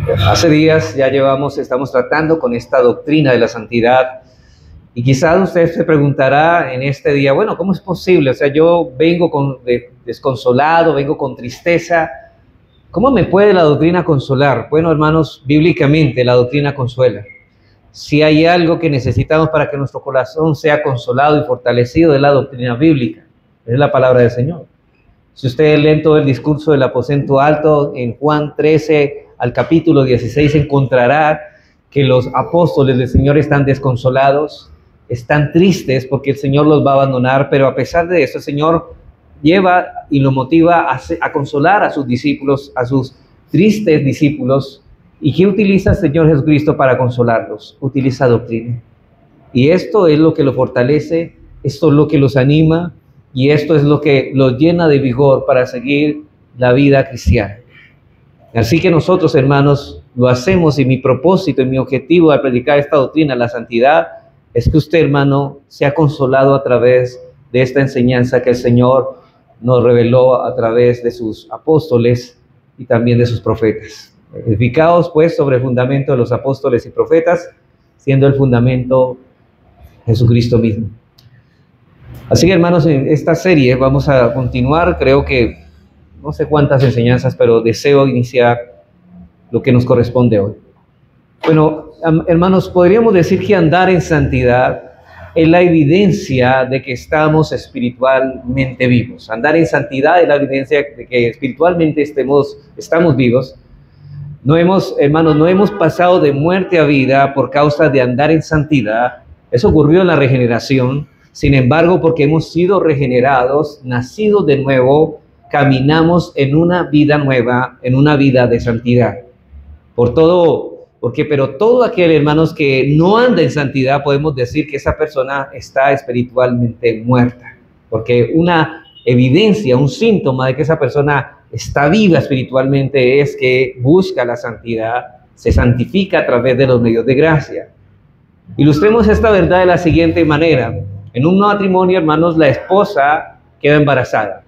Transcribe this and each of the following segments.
Hace días ya estamos tratando con esta doctrina de la santidad y quizás usted se preguntará en este día, bueno, ¿cómo es posible? O sea, yo vengo desconsolado, vengo con tristeza. ¿Cómo me puede la doctrina consolar? Bueno, hermanos, bíblicamente la doctrina consuela. Si hay algo que necesitamos para que nuestro corazón sea consolado y fortalecido, es la doctrina bíblica, es la palabra del Señor. Si ustedes leen todo el discurso del aposento alto en Juan 13 al capítulo 16, encontrará que los apóstoles del Señor están desconsolados, están tristes porque el Señor los va a abandonar, pero a pesar de eso el Señor lleva y lo motiva a consolar a sus discípulos, a sus tristes discípulos. ¿Y qué utiliza el Señor Jesucristo para consolarlos? Utiliza doctrina. Y esto es lo que los fortalece, esto es lo que los anima, y esto es lo que los llena de vigor para seguir la vida cristiana. Así que nosotros, hermanos, lo hacemos, y mi propósito y mi objetivo al predicar esta doctrina, la santidad, es que usted, hermano, sea consolado a través de esta enseñanza que el Señor nos reveló a través de sus apóstoles y también de sus profetas. Edificados, pues, sobre el fundamento de los apóstoles y profetas, siendo el fundamento Jesucristo mismo. Así que, hermanos, en esta serie vamos a continuar, creo que no sé cuántas enseñanzas, pero deseo iniciar lo que nos corresponde hoy. Bueno, hermanos, podríamos decir que andar en santidad es la evidencia de que estamos espiritualmente vivos. Andar en santidad es la evidencia de que espiritualmente estamos vivos. Hermanos, no hemos pasado de muerte a vida por causa de andar en santidad. Eso ocurrió en la regeneración. Sin embargo, porque hemos sido regenerados, nacidos de nuevo, caminamos en una vida nueva, en una vida de santidad. Pero todo aquel, hermanos, que no anda en santidad, podemos decir que esa persona está espiritualmente muerta. Porque una evidencia, un síntoma de que esa persona está viva espiritualmente es que busca la santidad, se santifica a través de los medios de gracia. Ilustremos esta verdad de la siguiente manera. En un matrimonio, hermanos, la esposa queda embarazada.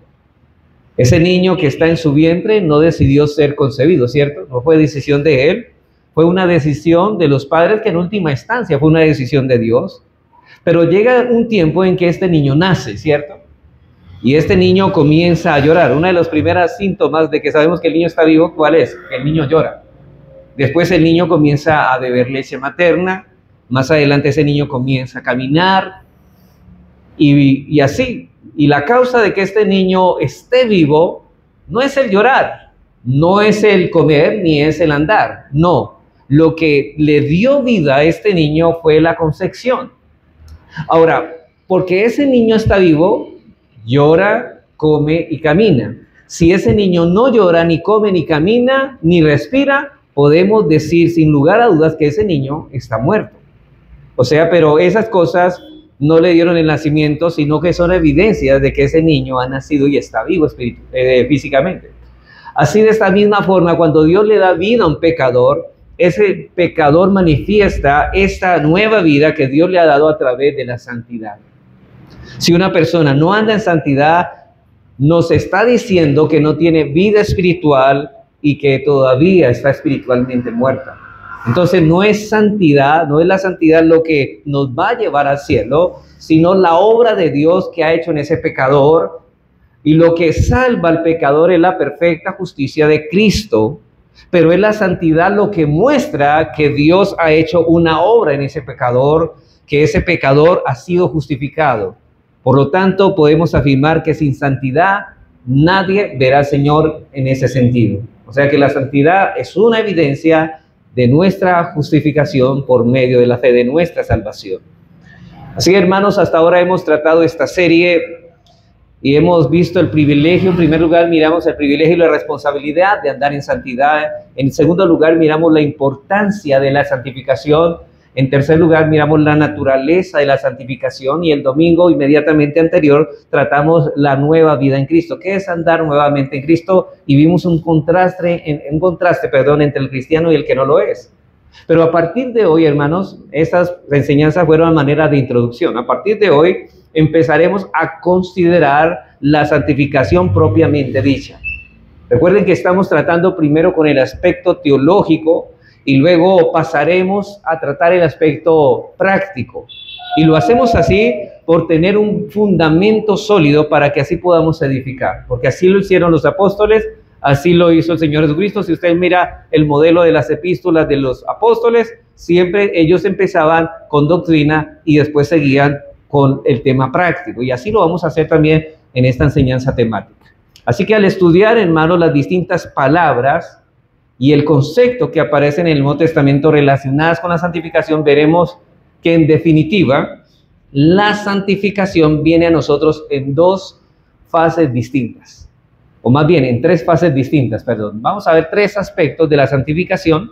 Ese niño que está en su vientre no decidió ser concebido, ¿cierto? No fue decisión de él, fue una decisión de los padres que en última instancia fue una decisión de Dios. Pero llega un tiempo en que este niño nace, ¿cierto? Y este niño comienza a llorar. Una de los primeros síntomas de que sabemos que el niño está vivo, ¿cuál es? Que el niño llora. Después el niño comienza a beber leche materna. Más adelante ese niño comienza a caminar. Y así. Y la causa de que este niño esté vivo no es el llorar, no es el comer, ni es el andar. No. Lo que le dio vida a este niño fue la concepción. Ahora, porque ese niño está vivo, llora, come y camina. Si ese niño no llora, ni come, ni camina, ni respira, podemos decir sin lugar a dudas que ese niño está muerto. O sea, pero esas cosas no le dieron el nacimiento, sino que son evidencias de que ese niño ha nacido y está vivo físicamente. Así, de esta misma forma, cuando Dios le da vida a un pecador, ese pecador manifiesta esta nueva vida que Dios le ha dado a través de la santidad. Si una persona no anda en santidad, nos está diciendo que no tiene vida espiritual y que todavía está espiritualmente muerta. Entonces no es santidad, no es la santidad lo que nos va a llevar al cielo, sino la obra de Dios que ha hecho en ese pecador. Y lo que salva al pecador es la perfecta justicia de Cristo. Pero es la santidad lo que muestra que Dios ha hecho una obra en ese pecador, que ese pecador ha sido justificado. Por lo tanto, podemos afirmar que sin santidad nadie verá al Señor en ese sentido. O sea que la santidad es una evidencia de nuestra justificación por medio de la fe, de nuestra salvación. Así que, hermanos, hasta ahora hemos tratado esta serie y hemos visto el privilegio. En primer lugar, miramos el privilegio y la responsabilidad de andar en santidad. En segundo lugar, miramos la importancia de la santificación. En tercer lugar, miramos la naturaleza de la santificación. Y el domingo inmediatamente anterior tratamos la nueva vida en Cristo. ¿Qué es andar nuevamente en Cristo? Y vimos un contraste entre el cristiano y el que no lo es. Pero a partir de hoy, hermanos, estas enseñanzas fueron a manera de introducción. A partir de hoy empezaremos a considerar la santificación propiamente dicha. Recuerden que estamos tratando primero con el aspecto teológico y luego pasaremos a tratar el aspecto práctico. Y lo hacemos así por tener un fundamento sólido para que así podamos edificar, porque así lo hicieron los apóstoles, así lo hizo el Señor Jesucristo. Si usted mira el modelo de las epístolas de los apóstoles, siempre ellos empezaban con doctrina y después seguían con el tema práctico, y así lo vamos a hacer también en esta enseñanza temática. Así que al estudiar, hermanos, las distintas palabras y el concepto que aparecen en el Nuevo Testamento relacionadas con la santificación, veremos que en definitiva la santificación viene a nosotros en dos fases distintas, o más bien en tres fases distintas, perdón. Vamos a ver tres aspectos de la santificación,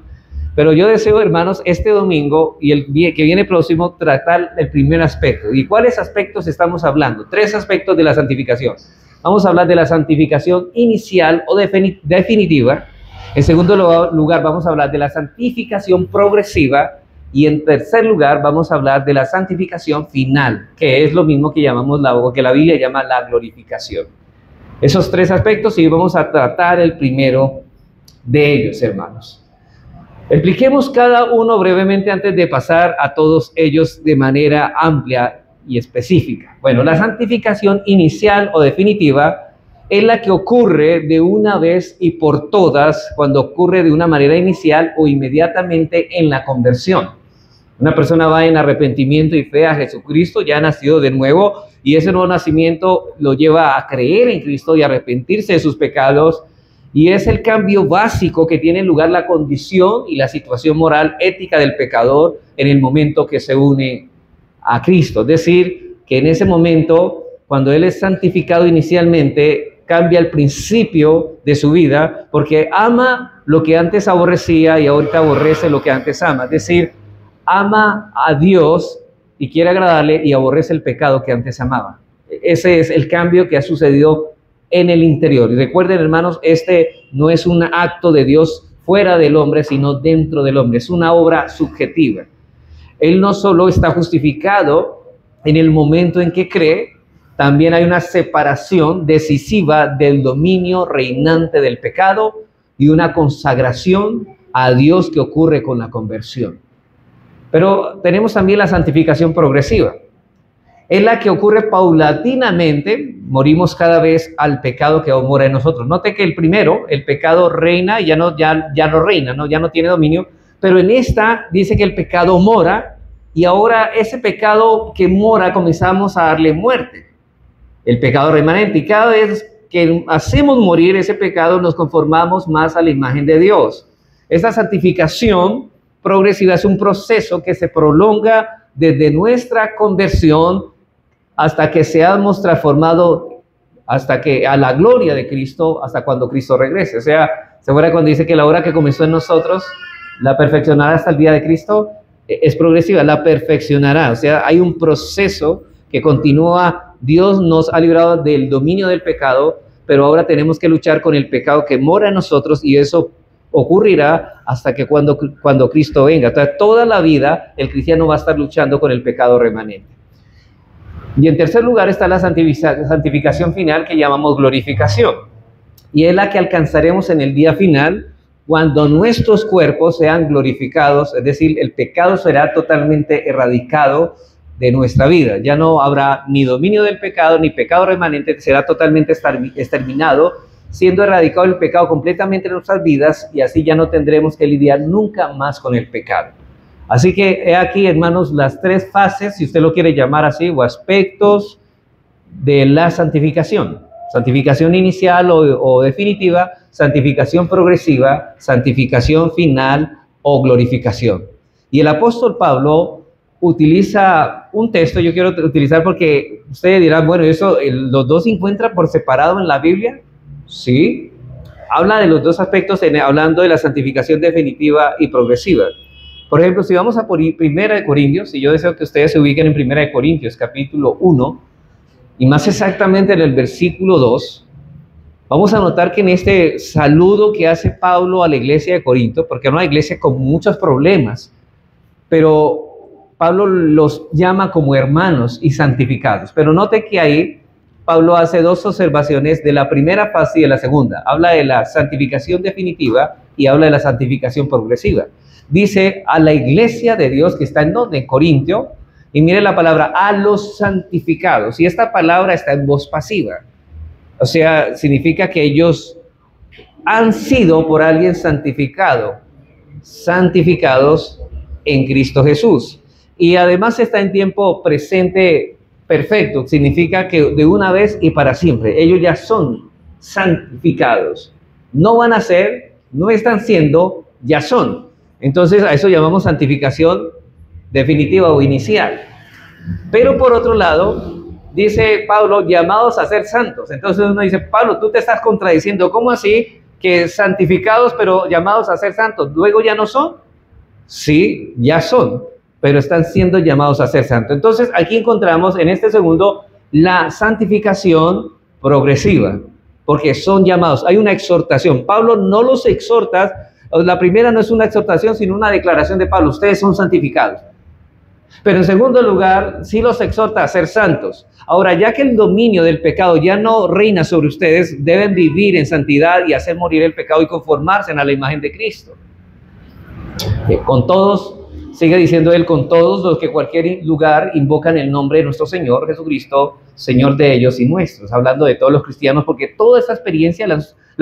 pero yo deseo, hermanos, este domingo y el que viene próximo tratar el primer aspecto. ¿Y cuáles aspectos estamos hablando? Tres aspectos de la santificación. Vamos a hablar de la santificación inicial o definitiva. En segundo lugar, vamos a hablar de la santificación progresiva. Y en tercer lugar, vamos a hablar de la santificación final, que es lo mismo que llamamos que la Biblia llama la glorificación. Esos tres aspectos, y vamos a tratar el primero de ellos, hermanos. Expliquemos cada uno brevemente antes de pasar a todos ellos de manera amplia y específica. Bueno, la santificación inicial o definitiva es la que ocurre de una vez y por todas, cuando ocurre de una manera inicial o inmediatamente en la conversión. Una persona va en arrepentimiento y fe a Jesucristo, ya ha nacido de nuevo, y ese nuevo nacimiento lo lleva a creer en Cristo y arrepentirse de sus pecados, y es el cambio básico que tiene lugar la condición y la situación moral ética del pecador en el momento que se une a Cristo. Es decir, que en ese momento, cuando él es santificado inicialmente, cambia el principio de su vida, porque ama lo que antes aborrecía y ahorita aborrece lo que antes ama. Es decir, ama a Dios y quiere agradarle y aborrece el pecado que antes amaba. Ese es el cambio que ha sucedido en el interior. Y recuerden, hermanos, este no es un acto de Dios fuera del hombre, sino dentro del hombre. Es una obra subjetiva. Él no solo está justificado en el momento en que cree, también hay una separación decisiva del dominio reinante del pecado y una consagración a Dios que ocurre con la conversión. Pero tenemos también la santificación progresiva. Es la que ocurre paulatinamente, morimos cada vez al pecado que mora en nosotros. Note que el primero, el pecado reina y ya no reina, ¿no? Ya no tiene dominio, pero en esta dice que el pecado mora y ahora ese pecado que mora comenzamos a darle muerte. El pecado remanente, y cada vez que hacemos morir ese pecado nos conformamos más a la imagen de Dios. Esta santificación progresiva es un proceso que se prolonga desde nuestra conversión hasta que seamos transformados, hasta que a la gloria de Cristo, hasta cuando Cristo regrese. O sea, ¿se acuerda cuando dice que la obra que comenzó en nosotros la perfeccionará hasta el día de Cristo? Es progresiva, la perfeccionará. O sea, hay un proceso que continúa. Dios nos ha librado del dominio del pecado, pero ahora tenemos que luchar con el pecado que mora en nosotros, y eso ocurrirá hasta que cuando Cristo venga. Entonces, toda la vida el cristiano va a estar luchando con el pecado remanente. Y en tercer lugar está la santificación final, que llamamos glorificación, y es la que alcanzaremos en el día final, cuando nuestros cuerpos sean glorificados, es decir, el pecado será totalmente erradicado de nuestra vida. Ya no habrá ni dominio del pecado, ni pecado remanente, será totalmente exterminado, siendo erradicado el pecado completamente de nuestras vidas, y así ya no tendremos que lidiar nunca más con el pecado. Así que he aquí, hermanos, las tres fases, si usted lo quiere llamar así, o aspectos de la santificación. Santificación inicial o definitiva, santificación progresiva, santificación final o glorificación. Y el apóstol Pablo utiliza un texto, yo quiero utilizar porque ustedes dirán, bueno, eso, ¿los dos se encuentran por separado en la Biblia? Sí, habla de los dos aspectos hablando de la santificación definitiva y progresiva. Por ejemplo, si vamos a por 1 Corintios, y yo deseo que ustedes se ubiquen en 1 Corintios, capítulo 1, y más exactamente en el versículo 2, vamos a notar que en este saludo que hace Pablo a la iglesia de Corinto, porque era una iglesia con muchos problemas, pero Pablo los llama como hermanos y santificados. Pero note que ahí Pablo hace dos observaciones de la primera fase y de la segunda. Habla de la santificación definitiva y habla de la santificación progresiva. Dice a la iglesia de Dios que está en donde, en Corintio, y mire la palabra, a los santificados. Y esta palabra está en voz pasiva. O sea, significa que ellos han sido por alguien santificados en Cristo Jesús. Y además está en tiempo presente perfecto, significa que de una vez y para siempre. Ellos ya son santificados. No van a ser, no están siendo, ya son. Entonces a eso llamamos santificación definitiva o inicial. Pero por otro lado, dice Pablo, llamados a ser santos. Entonces uno dice, Pablo, tú te estás contradiciendo. ¿Cómo así que santificados pero llamados a ser santos? ¿Luego ya no son? Sí, ya son, pero están siendo llamados a ser santos. Entonces aquí encontramos en este segundo la santificación progresiva, porque son llamados. Hay una exhortación. Pablo no los exhorta. La primera no es una exhortación, sino una declaración de Pablo. Ustedes son santificados. Pero en segundo lugar, sí los exhorta a ser santos. Ahora, ya que el dominio del pecado ya no reina sobre ustedes, deben vivir en santidad y hacer morir el pecado y conformarse a la imagen de Cristo. Con todos, sigue diciendo él, con todos los que cualquier lugar invocan el nombre de nuestro Señor Jesucristo, Señor de ellos y nuestros. Hablando de todos los cristianos, porque toda esta experiencia la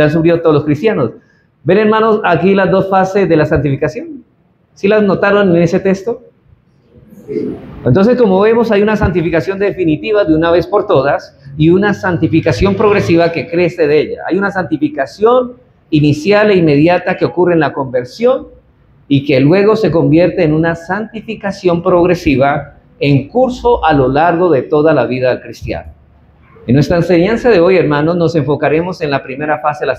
han sufrido todos los cristianos. ¿Ven, hermanos, aquí las dos fases de la santificación? ¿Sí las notaron en ese texto? Entonces, como vemos, hay una santificación definitiva de una vez por todas y una santificación progresiva que crece de ella. Hay una santificación inicial e inmediata que ocurre en la conversión y que luego se convierte en una santificación progresiva en curso a lo largo de toda la vida del cristiano. En nuestra enseñanza de hoy, hermanos, nos enfocaremos en la primera fase de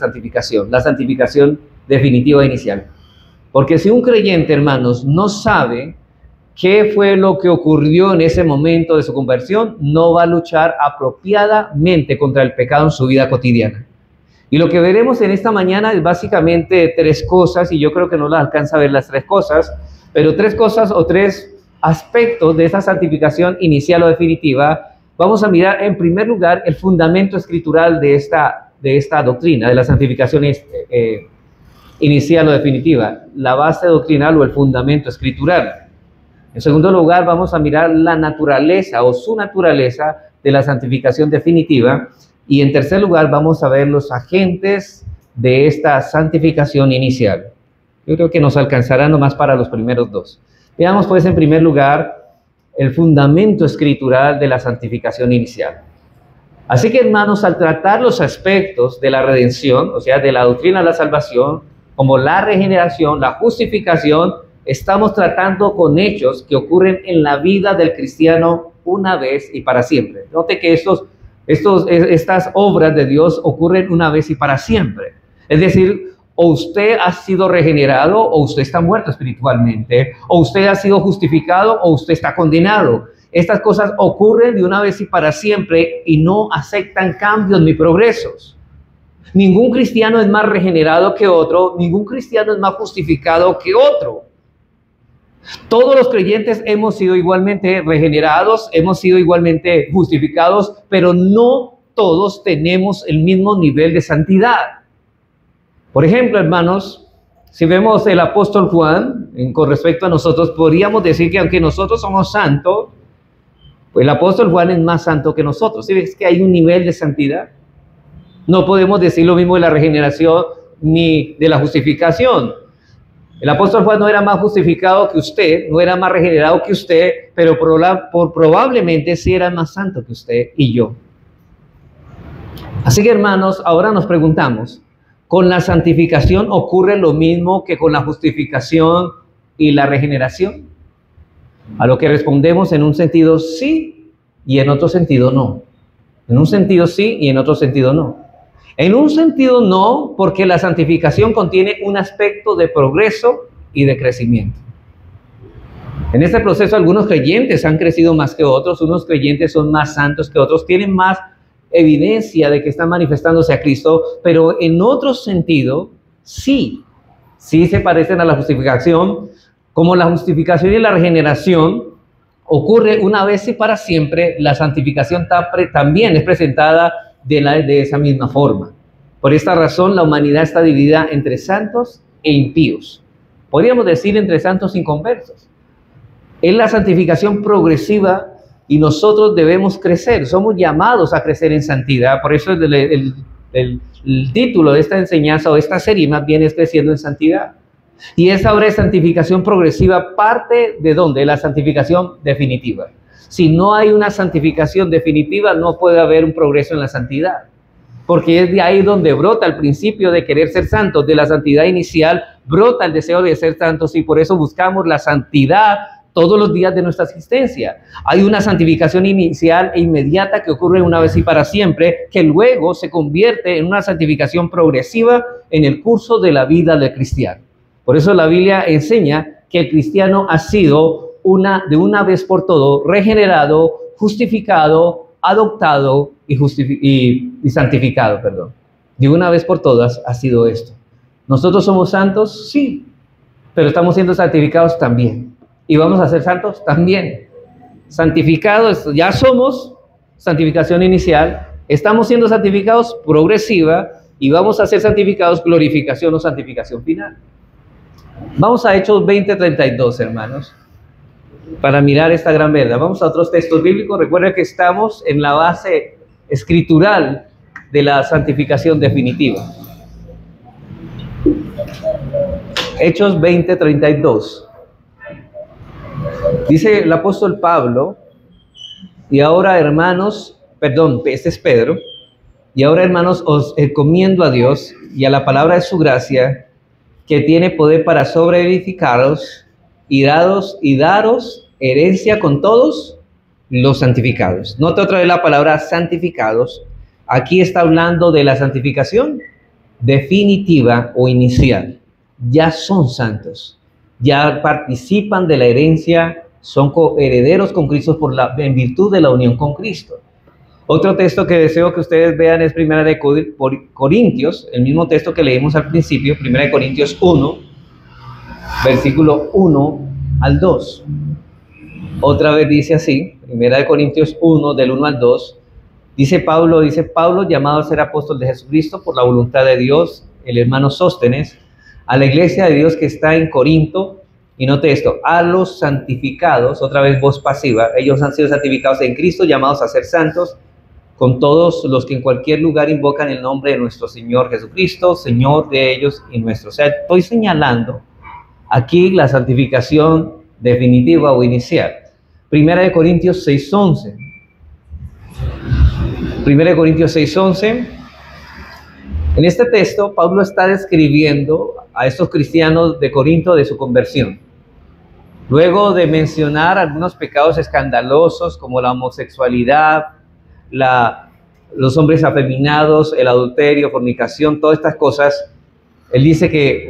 la santificación definitiva inicial. Porque si un creyente, hermanos, no sabe qué fue lo que ocurrió en ese momento de su conversión, no va a luchar apropiadamente contra el pecado en su vida cotidiana. Y lo que veremos en esta mañana es básicamente tres cosas, y yo creo que no las alcanza a ver las tres cosas, pero tres cosas o tres aspectos de esa santificación inicial o definitiva. Vamos a mirar en primer lugar el fundamento escritural de esta doctrina, de la santificación inicial o definitiva, la base doctrinal o el fundamento escritural. En segundo lugar, vamos a mirar la naturaleza o su naturaleza de la santificación definitiva. Y en tercer lugar, vamos a ver los agentes de esta santificación inicial. Yo creo que nos alcanzará nomás para los primeros dos. Veamos pues en primer lugar el fundamento escritural de la santificación inicial. Así que, hermanos, al tratar los aspectos de la redención, o sea, de la doctrina de la salvación, como la regeneración, la justificación, estamos tratando con hechos que ocurren en la vida del cristiano una vez y para siempre. Note que estas obras de Dios ocurren una vez y para siempre. Es decir, o usted ha sido regenerado o usted está muerto espiritualmente, o usted ha sido justificado o usted está condenado. Estas cosas ocurren de una vez y para siempre y no aceptan cambios ni progresos. Ningún cristiano es más regenerado que otro, ningún cristiano es más justificado que otro. Todos los creyentes hemos sido igualmente regenerados, hemos sido igualmente justificados, pero no todos tenemos el mismo nivel de santidad. Por ejemplo, hermanos, si vemos el apóstol Juan, con respecto a nosotros, podríamos decir que aunque nosotros somos santos, pues el apóstol Juan es más santo que nosotros. ¿Sí ves que hay un nivel de santidad? No podemos decir lo mismo de la regeneración ni de la justificación. El apóstol Juan no era más justificado que usted, no era más regenerado que usted, pero probablemente sí era más santo que usted y yo. Así que, hermanos, ahora nos preguntamos, ¿con la santificación ocurre lo mismo que con la justificación y la regeneración? A lo que respondemos en un sentido sí y en otro sentido no. En un sentido sí y en otro sentido no. En un sentido no, porque la santificación contiene un aspecto de progreso y de crecimiento. En este proceso algunos creyentes han crecido más que otros, unos creyentes son más santos que otros, tienen más evidencia de que están manifestándose a Cristo, pero en otro sentido sí se parecen a la justificación, como la justificación y la regeneración ocurre una vez y para siempre, la santificación también es presentada de esa misma forma. Por esta razón, la humanidad está dividida entre santos e impíos. Podríamos decir entre santos inconversos. Es la santificación progresiva y nosotros debemos crecer. Somos llamados a crecer en santidad. Por eso el título de esta enseñanza o esta serie más bien es Creciendo en Santidad. Y esa obra de santificación progresiva parte ¿de dónde? De la santificación definitiva. Si no hay una santificación definitiva, no puede haber un progreso en la santidad. Porque es de ahí donde brota el principio de querer ser santos. De la santidad inicial brota el deseo de ser santos y por eso buscamos la santidad todos los días de nuestra existencia. Hay una santificación inicial e inmediata que ocurre una vez y para siempre, que luego se convierte en una santificación progresiva en el curso de la vida del cristiano. Por eso la Biblia enseña que el cristiano ha sido de una vez por todo regenerado, justificado, adoptado y santificado, perdón. De una vez por todas ha sido esto. ¿Nosotros somos santos? Sí, pero estamos siendo santificados también. ¿Y vamos a ser santos? También. Santificados, ya somos, santificación inicial, estamos siendo santificados progresiva y vamos a ser santificados glorificación o santificación final. Vamos a Hechos 20:32, hermanos, para mirar esta gran verdad. Vamos a otros textos bíblicos. Recuerden que estamos en la base escritural de la santificación definitiva. Hechos 20:32. Dice el apóstol Pablo, y ahora hermanos, perdón, este es Pedro, y ahora hermanos os encomiendo a Dios y a la palabra de su gracia, que tiene poder para sobreedificaros y daros herencia con todos los santificados. Nota otra vez la palabra santificados. Aquí está hablando de la santificación definitiva o inicial. Ya son santos, ya participan de la herencia, son coherederos con Cristo en virtud de la unión con Cristo. Otro texto que deseo que ustedes vean es 1 de Corintios, el mismo texto que leímos al principio, 1 de Corintios 1, versículo 1 al 2. Otra vez dice así, 1 de Corintios 1, del 1 al 2, dice Pablo, llamado a ser apóstol de Jesucristo por la voluntad de Dios, el hermano Sóstenes, a la iglesia de Dios que está en Corinto, y note esto, a los santificados, otra vez voz pasiva, ellos han sido santificados en Cristo, llamados a ser santos, con todos los que en cualquier lugar invocan el nombre de nuestro Señor Jesucristo, Señor de ellos y nuestro. O sea, estoy señalando aquí la santificación definitiva o inicial. 1 de Corintios 6:11. 1 de Corintios 6:11. En este texto, Pablo está describiendo a estos cristianos de Corinto de su conversión. Luego de mencionar algunos pecados escandalosos como la homosexualidad, los hombres afeminados, el adulterio, fornicación, todas estas cosas, él dice que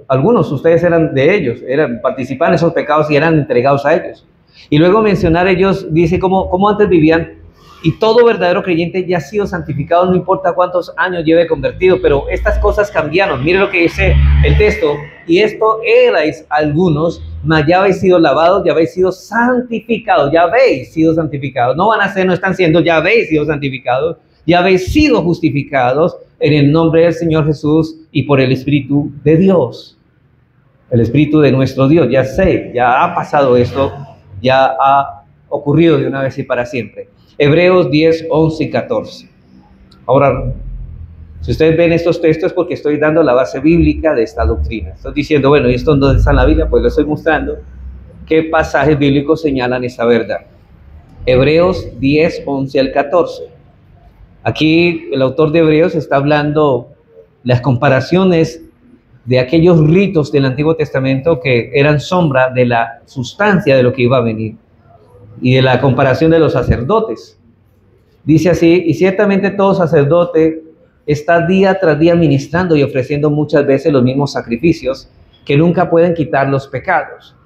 algunos de ustedes eran de ellos, participaban en esos pecados y eran entregados a ellos. Y luego mencionar ellos, dice cómo antes vivían, y todo verdadero creyente ya ha sido santificado, no importa cuántos años lleve convertido, pero estas cosas cambiaron. Mire lo que dice el texto, y esto erais algunos, mas ya habéis sido lavados, ya habéis sido santificados, ya habéis sido santificados. No van a ser, no están siendo, ya habéis sido santificados, ya habéis sido justificados en el nombre del Señor Jesús y por el Espíritu de Dios. El Espíritu de nuestro Dios, ya ha pasado esto, ya ha ocurrido de una vez y para siempre. Hebreos 10, 11 y 14. Ahora, si ustedes ven estos textos, porque estoy dando la base bíblica de esta doctrina. Estoy diciendo, bueno, ¿y esto dónde está en la Biblia? Pues lo estoy mostrando. ¿Qué pasajes bíblicos señalan esa verdad? Hebreos 10, 11 al 14. Aquí el autor de Hebreos está hablando las comparaciones de aquellos ritos del Antiguo Testamento que eran sombra de la sustancia de lo que iba a venir, y de la comparación de los sacerdotes. Dice así, y ciertamente todo sacerdote está día tras día ministrando y ofreciendo muchas veces los mismos sacrificios que nunca pueden quitar los pecados.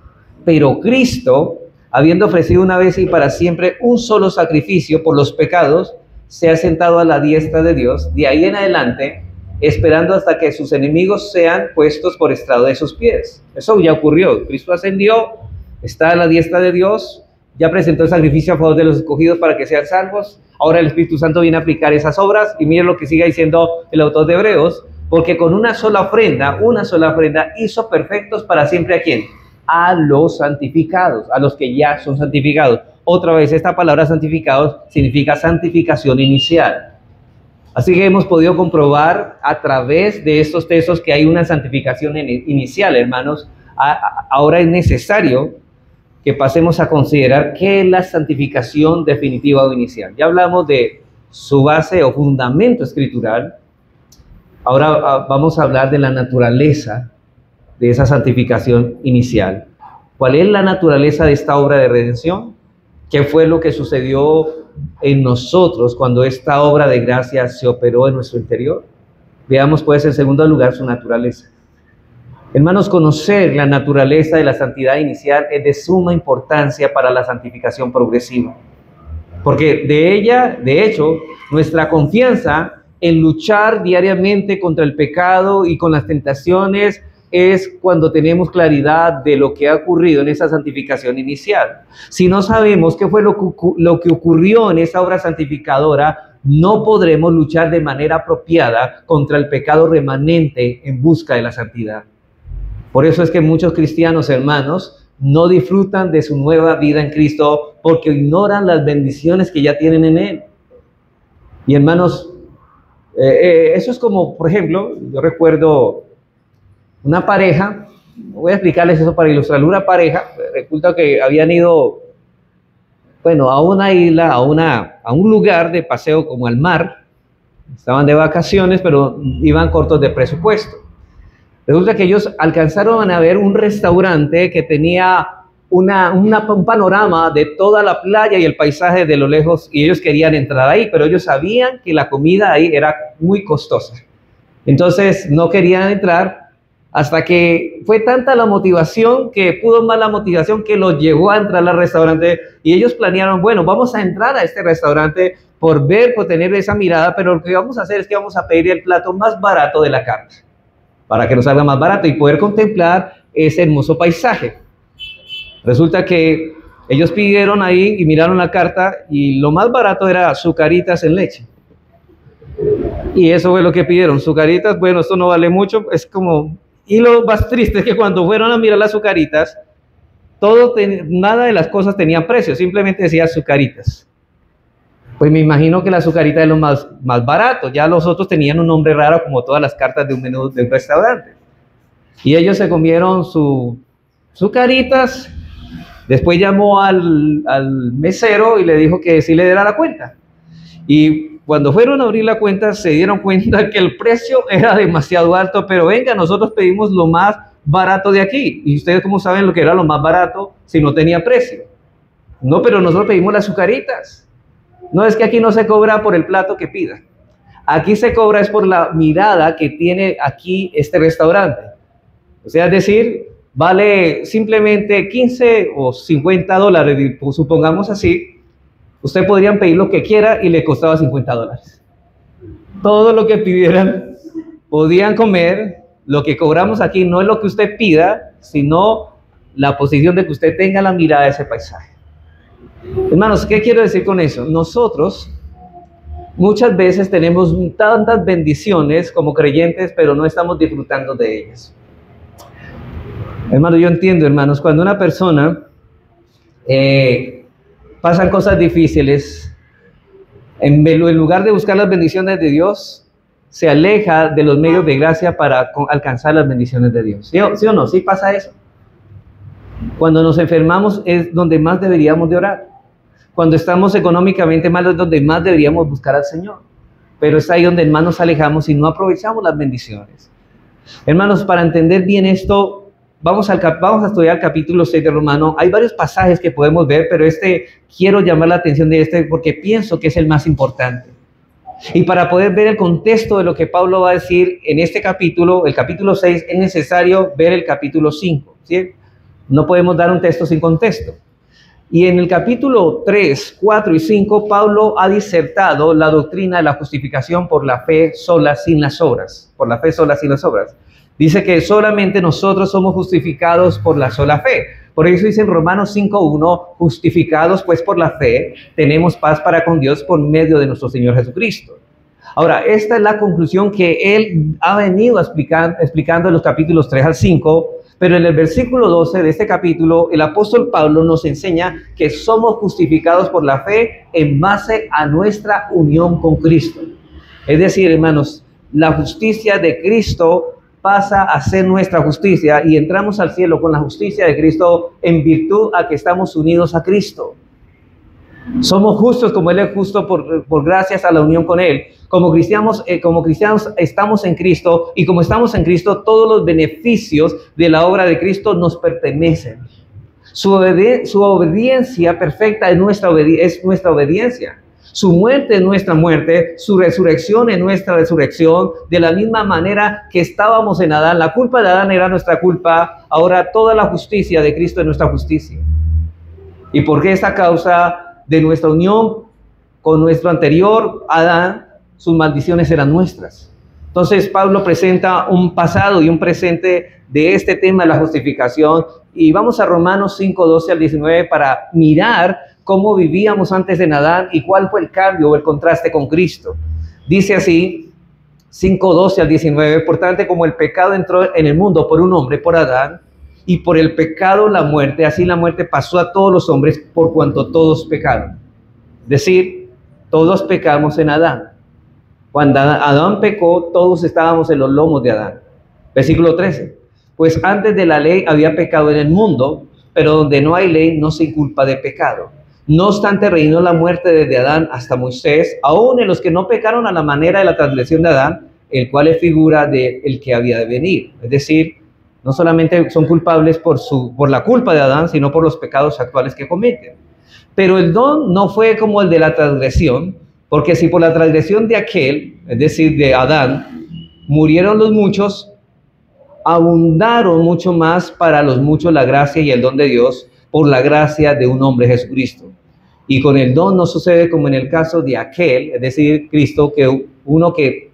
Pero Cristo, habiendo ofrecido una vez y para siempre un solo sacrificio por los pecados, se ha sentado a la diestra de Dios, de ahí en adelante, esperando hasta que sus enemigos sean puestos por estrado de sus pies. Eso ya ocurrió. Cristo ascendió, está a la diestra de Dios, ya presentó el sacrificio a favor de los escogidos para que sean salvos. Ahora el Espíritu Santo viene a aplicar esas obras, y miren lo que sigue diciendo el autor de Hebreos, porque con una sola ofrenda hizo perfectos para siempre ¿a quién? A los santificados, a los que ya son santificados. Otra vez, esta palabra santificados significa santificación inicial. Así que hemos podido comprobar a través de estos textos que hay una santificación inicial, hermanos. Ahora es necesario que pasemos a considerar qué es la santificación definitiva o inicial. Ya hablamos de su base o fundamento escritural. Ahora vamos a hablar de la naturaleza de esa santificación inicial. ¿Cuál es la naturaleza de esta obra de redención? ¿Qué fue lo que sucedió en nosotros cuando esta obra de gracia se operó en nuestro interior? Veamos pues en segundo lugar su naturaleza. Hermanos, conocer la naturaleza de la santidad inicial es de suma importancia para la santificación progresiva. Porque de ella, de hecho, nuestra confianza en luchar diariamente contra el pecado y con las tentaciones es cuando tenemos claridad de lo que ha ocurrido en esa santificación inicial. Si no sabemos qué fue lo que ocurrió en esa obra santificadora, no podremos luchar de manera apropiada contra el pecado remanente en busca de la santidad. Por eso es que muchos cristianos, hermanos, no disfrutan de su nueva vida en Cristo porque ignoran las bendiciones que ya tienen en Él. Y hermanos, eso es como, por ejemplo, yo recuerdo una pareja, voy a explicarles eso para ilustrarlo. Una pareja, resulta que habían ido, bueno, a una isla, a un lugar de paseo como al mar. Estaban de vacaciones, pero iban cortos de presupuesto. Resulta que ellos alcanzaron a ver un restaurante que tenía un panorama de toda la playa y el paisaje de lo lejos, y ellos querían entrar ahí, pero ellos sabían que la comida ahí era muy costosa. Entonces no querían entrar hasta que fue tanta la motivación que pudo más la motivación que los llevó a entrar al restaurante, y ellos planearon, bueno, vamos a entrar a este restaurante por tener esa mirada, pero lo que vamos a hacer es que vamos a pedir el plato más barato de la carta, para que nos salga más barato y poder contemplar ese hermoso paisaje. Resulta que ellos pidieron ahí y miraron la carta y lo más barato era Zucaritas en leche. Y eso fue lo que pidieron, Zucaritas. Bueno, esto no vale mucho, es como... Y lo más triste es que cuando fueron a mirar las Zucaritas, nada de las cosas tenía precio, simplemente decía Zucaritas. Pues me imagino que la Zucarita es lo más barato, ya los otros tenían un nombre raro como todas las cartas de un menú de un restaurante. Y ellos se comieron sus Zucaritas, después llamó al mesero y le dijo que sí le diera la cuenta. Y cuando fueron a abrir la cuenta se dieron cuenta que el precio era demasiado alto, pero venga, nosotros pedimos lo más barato de aquí. ¿Y ustedes cómo saben lo que era lo más barato si no tenía precio? No, pero nosotros pedimos las Zucaritas. No, es que aquí no se cobra por el plato que pida. Aquí se cobra es por la mirada que tiene aquí este restaurante. O sea, es decir, vale simplemente 15 o 50 dólares, supongamos así. Usted podrían pedir lo que quiera y le costaba 50 dólares. Todo lo que pidieran podían comer. Lo que cobramos aquí no es lo que usted pida, sino la posición de que usted tenga la mirada de ese paisaje. Hermanos, ¿qué quiero decir con eso? Nosotros muchas veces tenemos tantas bendiciones como creyentes, pero no estamos disfrutando de ellas. Hermanos, yo entiendo, hermanos, cuando una persona pasan cosas difíciles, en lugar de buscar las bendiciones de Dios, se aleja de los medios de gracia para alcanzar las bendiciones de Dios. ¿Sí o no? ¿Sí pasa eso? Cuando nos enfermamos es donde más deberíamos de orar. Cuando estamos económicamente mal es donde más deberíamos buscar al Señor. Pero es ahí donde más nos alejamos y no aprovechamos las bendiciones. Hermanos, para entender bien esto, vamos a estudiar el capítulo 6 de Romanos. Hay varios pasajes que podemos ver, pero quiero llamar la atención de porque pienso que es el más importante. Y para poder ver el contexto de lo que Pablo va a decir en este capítulo, el capítulo 6, es necesario ver el capítulo 5, ¿sí? No podemos dar un texto sin contexto. Y en el capítulo 3, 4 y 5, Pablo ha disertado la doctrina de la justificación por la fe sola sin las obras. Por la fe sola sin las obras. Dice que solamente nosotros somos justificados por la sola fe. Por eso dice en Romanos 5:1, justificados pues por la fe, tenemos paz para con Dios por medio de nuestro Señor Jesucristo. Ahora, esta es la conclusión que él ha venido explicando en los capítulos 3 al 5, pero en el versículo 12 de este capítulo, el apóstol Pablo nos enseña que somos justificados por la fe en base a nuestra unión con Cristo. Es decir, hermanos, la justicia de Cristo pasa a ser nuestra justicia y entramos al cielo con la justicia de Cristo en virtud a que estamos unidos a Cristo. Somos justos como Él es justo por gracias a la unión con Él. Como cristianos estamos en Cristo, y como estamos en Cristo, todos los beneficios de la obra de Cristo nos pertenecen. Su obediencia perfecta es nuestra obediencia. Su muerte es nuestra muerte, su resurrección es nuestra resurrección. De la misma manera que estábamos en Adán, la culpa de Adán era nuestra culpa, ahora toda la justicia de Cristo es nuestra justicia. ¿Y por qué esta causa? De nuestra unión con nuestro anterior Adán, sus maldiciones eran nuestras. Entonces Pablo presenta un pasado y un presente de este tema de la justificación, y vamos a Romanos 5:12 al 19 para mirar cómo vivíamos antes de Adán y cuál fue el cambio o el contraste con Cristo. Dice así, 5:12 al 19, por tanto, como el pecado entró en el mundo por un hombre, por Adán, y por el pecado la muerte, así la muerte pasó a todos los hombres por cuanto todos pecaron. Es decir, todos pecamos en Adán. Cuando Adán pecó, todos estábamos en los lomos de Adán. Versículo 13. Pues antes de la ley había pecado en el mundo, pero donde no hay ley no se inculpa de pecado. No obstante, reinó la muerte desde Adán hasta Moisés, aún en los que no pecaron a la manera de la transgresión de Adán, el cual es figura del que había de venir. Es decir, no solamente son culpables por la culpa de Adán, sino por los pecados actuales que cometen. Pero el don no fue como el de la transgresión, porque si por la transgresión de aquel, es decir, de Adán, murieron los muchos, abundaron mucho más para los muchos la gracia y el don de Dios por la gracia de un hombre, Jesucristo. Y con el don no sucede como en el caso de aquel, es decir, Cristo, que uno que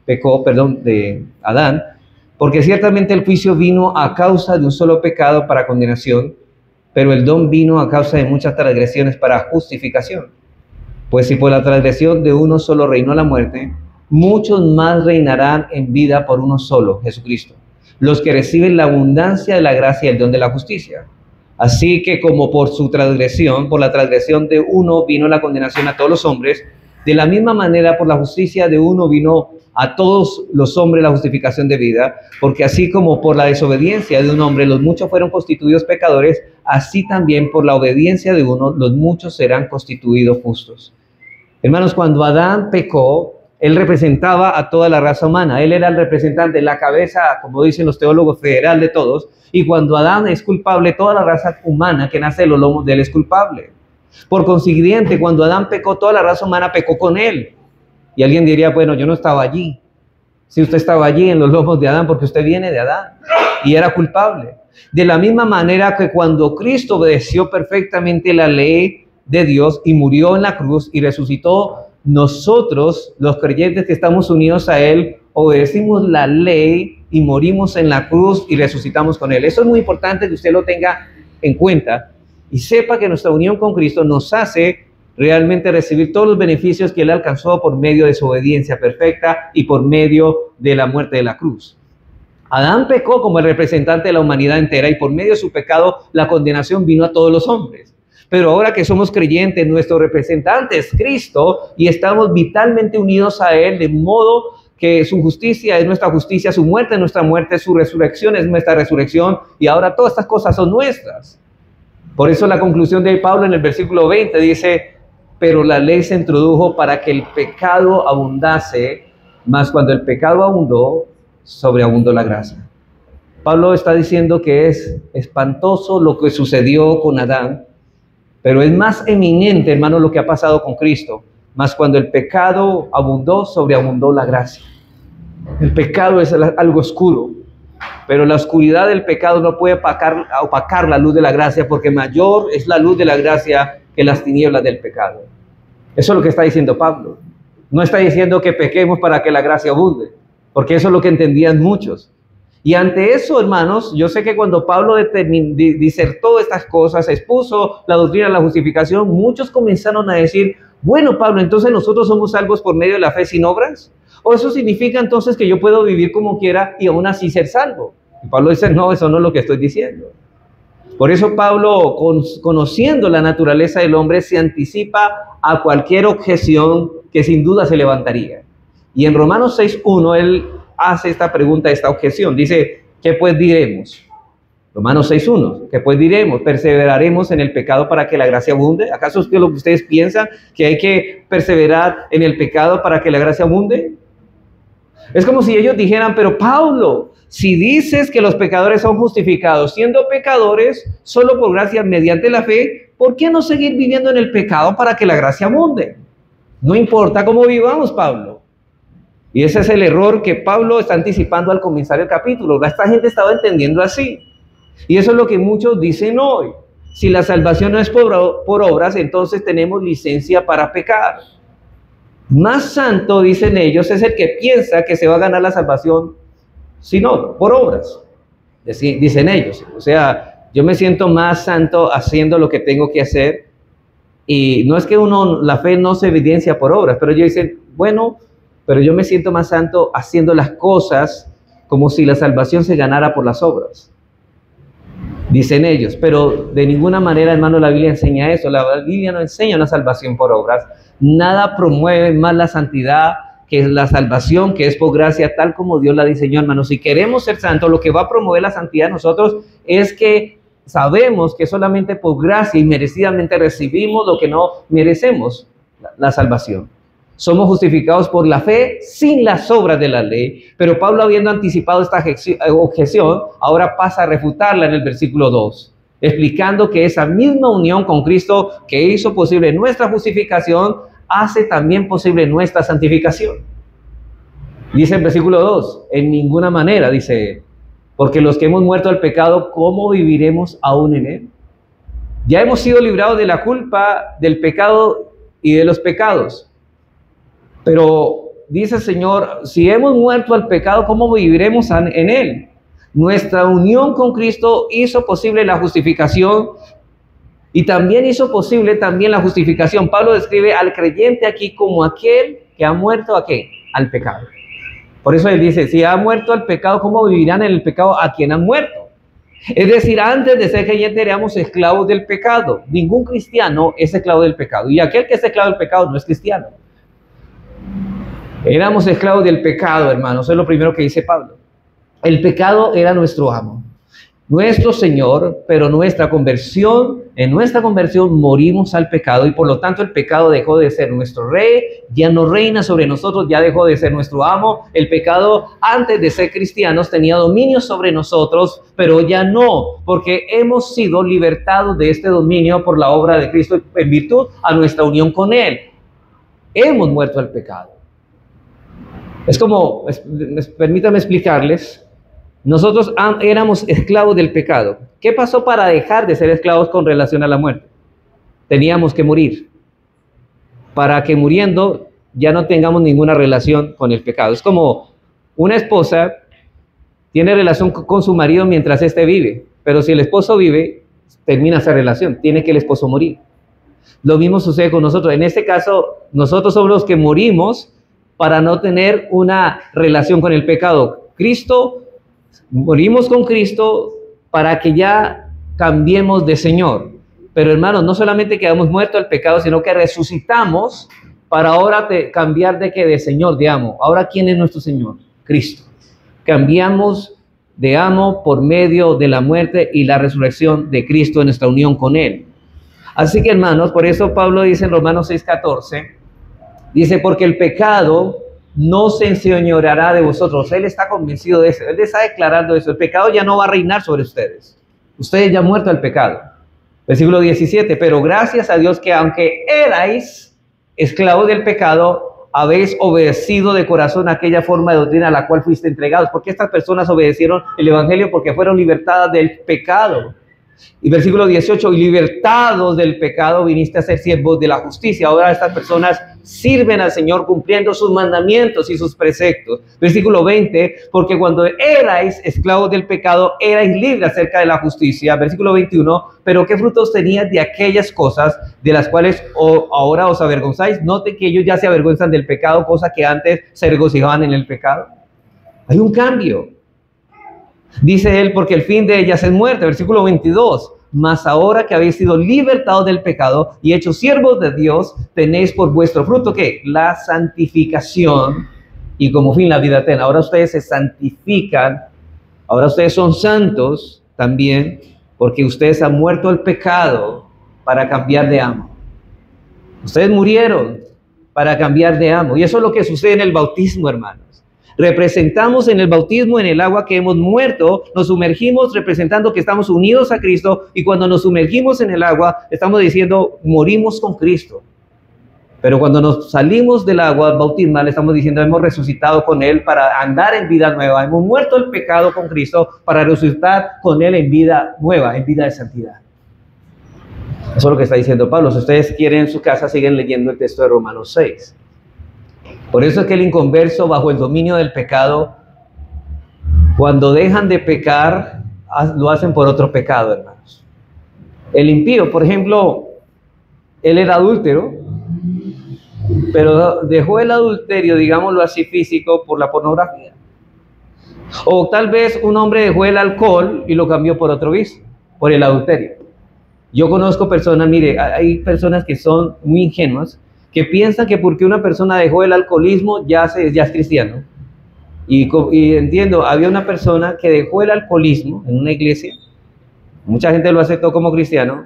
pecó, de Adán, porque ciertamente el juicio vino a causa de un solo pecado para condenación, pero el don vino a causa de muchas transgresiones para justificación. Pues si por la transgresión de uno solo reinó la muerte, muchos más reinarán en vida por uno solo, Jesucristo, los que reciben la abundancia de la gracia y el don de la justicia. Así que como por su transgresión, por la transgresión de uno vino la condenación a todos los hombres, de la misma manera por la justicia de uno vino a todos los hombres la justificación de vida, porque así como por la desobediencia de un hombre los muchos fueron constituidos pecadores, así también por la obediencia de uno los muchos serán constituidos justos. Hermanos, cuando Adán pecó, él representaba a toda la raza humana. Él era el representante, la cabeza, como dicen los teólogos, federal de todos. Y cuando Adán es culpable, toda la raza humana que nace de los lomos de él es culpable. Por consiguiente, cuando Adán pecó, toda la raza humana pecó con él. Y alguien diría, bueno, yo no estaba allí. Si usted estaba allí en los lomos de Adán, porque usted viene de Adán y era culpable. De la misma manera que cuando Cristo obedeció perfectamente la ley de Dios y murió en la cruz y resucitó, nosotros, los creyentes que estamos unidos a Él, obedecimos la ley y morimos en la cruz y resucitamos con Él. Eso es muy importante que usted lo tenga en cuenta y sepa que nuestra unión con Cristo nos hace realmente recibir todos los beneficios que Él alcanzó por medio de su obediencia perfecta y por medio de la muerte de la cruz. Adán pecó como el representante de la humanidad entera y por medio de su pecado la condenación vino a todos los hombres. Pero ahora que somos creyentes, nuestro representante es Cristo y estamos vitalmente unidos a Él, de modo que su justicia es nuestra justicia, su muerte es nuestra muerte, su resurrección es nuestra resurrección, y ahora todas estas cosas son nuestras. Por eso la conclusión de Pablo en el versículo 20 dice: pero la ley se introdujo para que el pecado abundase, mas cuando el pecado abundó, sobreabundó la gracia. Pablo está diciendo que es espantoso lo que sucedió con Adán, pero es más eminente, hermano, lo que ha pasado con Cristo. Mas cuando el pecado abundó, sobreabundó la gracia. El pecado es algo oscuro, pero la oscuridad del pecado no puede opacar la luz de la gracia, porque mayor es la luz de la gracia que las tinieblas del pecado. Eso es lo que está diciendo Pablo. No está diciendo que pequemos para que la gracia abunde, porque eso es lo que entendían muchos. Y ante eso, hermanos, yo sé que cuando Pablo disertó estas cosas, expuso la doctrina de la justificación, muchos comenzaron a decir, bueno, Pablo, entonces nosotros somos salvos por medio de la fe sin obras. ¿O eso significa entonces que yo puedo vivir como quiera y aún así ser salvo? Y Pablo dice, no, eso no es lo que estoy diciendo. Por eso Pablo, conociendo la naturaleza del hombre, se anticipa a cualquier objeción que sin duda se levantaría. Y en Romanos 6:1 él hace esta pregunta, esta objeción. Dice, ¿qué pues diremos? Romanos 6:1, ¿qué pues diremos? ¿Perseveraremos en el pecado para que la gracia abunde? ¿Acaso es lo que ustedes piensan, que hay que perseverar en el pecado para que la gracia abunde? Es como si ellos dijeran, pero Pablo, si dices que los pecadores son justificados siendo pecadores solo por gracia mediante la fe, ¿por qué no seguir viviendo en el pecado para que la gracia abunde? No importa cómo vivamos, Pablo. Y ese es el error que Pablo está anticipando al comenzar el capítulo. Esta gente estaba entendiendo así. Y eso es lo que muchos dicen hoy. Si la salvación no es por obras, entonces tenemos licencia para pecar. Más santo, dicen ellos, es el que piensa que se va a ganar la salvación, sino por obras, dicen ellos. O sea, yo me siento más santo haciendo lo que tengo que hacer. Y no es que la fe no se evidencia por obras, pero ellos dicen, bueno, pero yo me siento más santo haciendo las cosas como si la salvación se ganara por las obras. Dicen ellos, pero de ninguna manera, hermano, la Biblia enseña eso. La Biblia no enseña una salvación por obras. Nada promueve más la santidad que la salvación, que es por gracia, tal como Dios la diseñó, hermano. Si queremos ser santos, lo que va a promover la santidad en nosotros es que sabemos que solamente por gracia y merecidamente recibimos lo que no merecemos, la salvación. Somos justificados por la fe sin las obras de la ley. Pero Pablo, habiendo anticipado esta objeción, ahora pasa a refutarla en el versículo 2, explicando que esa misma unión con Cristo que hizo posible nuestra justificación, hace también posible nuestra santificación. Dice el versículo 2, en ninguna manera, dice, porque los que hemos muerto al pecado, ¿cómo viviremos aún en él? Ya hemos sido librados de la culpa, del pecado y de los pecados. Pero dice el Señor, si hemos muerto al pecado, ¿cómo viviremos en él? Nuestra unión con Cristo hizo posible la justificación y también hizo posible también la justificación. Pablo describe al creyente aquí como aquel que ha muerto ¿a qué? Al pecado. Por eso él dice, si ha muerto al pecado, ¿cómo vivirán en el pecado a quien han muerto? Es decir, antes de ser creyente éramos esclavos del pecado. Ningún cristiano es esclavo del pecado. Y aquel que es esclavo del pecado no es cristiano. Éramos esclavos del pecado, hermanos. Eso es lo primero que dice Pablo. El pecado era nuestro amo, nuestro Señor, pero en nuestra conversión morimos al pecado y por lo tanto el pecado dejó de ser nuestro rey, ya no reina sobre nosotros, ya dejó de ser nuestro amo. El pecado antes de ser cristianos tenía dominio sobre nosotros, pero ya no, porque hemos sido libertados de este dominio por la obra de Cristo en virtud a nuestra unión con Él. Hemos muerto al pecado. Es como, permítanme explicarles, nosotros éramos esclavos del pecado. ¿Qué pasó para dejar de ser esclavos con relación a la muerte? Teníamos que morir, para que muriendo ya no tengamos ninguna relación con el pecado. Es como una esposa tiene relación con su marido mientras éste vive, pero si el esposo vive, termina esa relación, tiene que el esposo morir. Lo mismo sucede con nosotros. En este caso, nosotros somos los que morimos para no tener una relación con el pecado. Morimos con Cristo para que ya cambiemos de Señor. Pero hermanos, no solamente quedamos muertos al pecado, sino que resucitamos para ahora cambiar de Señor, de amo. Ahora, ¿quién es nuestro Señor? Cristo. Cambiamos de amo por medio de la muerte y la resurrección de Cristo en nuestra unión con Él. Así que hermanos, por eso Pablo dice en Romanos 6:14, dice, porque el pecado no se enseñoreará de vosotros. Él está convencido de eso. Él está declarando eso. El pecado ya no va a reinar sobre ustedes. Ustedes ya han muerto al pecado. Versículo 17. Pero gracias a Dios que aunque erais esclavos del pecado, habéis obedecido de corazón aquella forma de doctrina a la cual fuiste entregados. Porque estas personas obedecieron el evangelio porque fueron libertadas del pecado. Y versículo 18, y libertados del pecado viniste a ser siervos de la justicia. Ahora estas personas sirven al Señor cumpliendo sus mandamientos y sus preceptos. Versículo 20, porque cuando erais esclavos del pecado, erais libres acerca de la justicia. Versículo 21, pero ¿qué frutos tenías de aquellas cosas de las cuales ahora os avergonzáis? Note que ellos ya se avergüenzan del pecado, cosa que antes se regocijaban en el pecado. Hay un cambio. Dice él, porque el fin de ellas es muerte. Versículo 22. Mas ahora que habéis sido libertados del pecado y hechos siervos de Dios, tenéis por vuestro fruto, ¿qué? La santificación y como fin la vida eterna. Ahora ustedes se santifican, ahora ustedes son santos también, porque ustedes han muerto al pecado para cambiar de amo. Ustedes murieron para cambiar de amo. Y eso es lo que sucede en el bautismo, hermanos. Representamos en el bautismo, en el agua que hemos muerto, nos sumergimos representando que estamos unidos a Cristo, y cuando nos sumergimos en el agua, estamos diciendo, morimos con Cristo. Pero cuando nos salimos del agua bautismal, estamos diciendo, hemos resucitado con Él para andar en vida nueva. Hemos muerto el pecado con Cristo para resucitar con Él en vida nueva, en vida de santidad. Eso es lo que está diciendo Pablo. Si ustedes quieren en su casa, siguen leyendo el texto de Romanos 6. Por eso es que el inconverso, bajo el dominio del pecado, cuando dejan de pecar, lo hacen por otro pecado, hermanos. El impío, por ejemplo, él era adúltero, pero dejó el adulterio, digámoslo así, físico, por la pornografía. O tal vez un hombre dejó el alcohol y lo cambió por otro vicio, por el adulterio. Yo conozco personas, mire, hay personas que son muy ingenuas, que piensan que porque una persona dejó el alcoholismo ya es cristiano. Y entiendo, había una persona que dejó el alcoholismo en una iglesia, mucha gente lo aceptó como cristiano,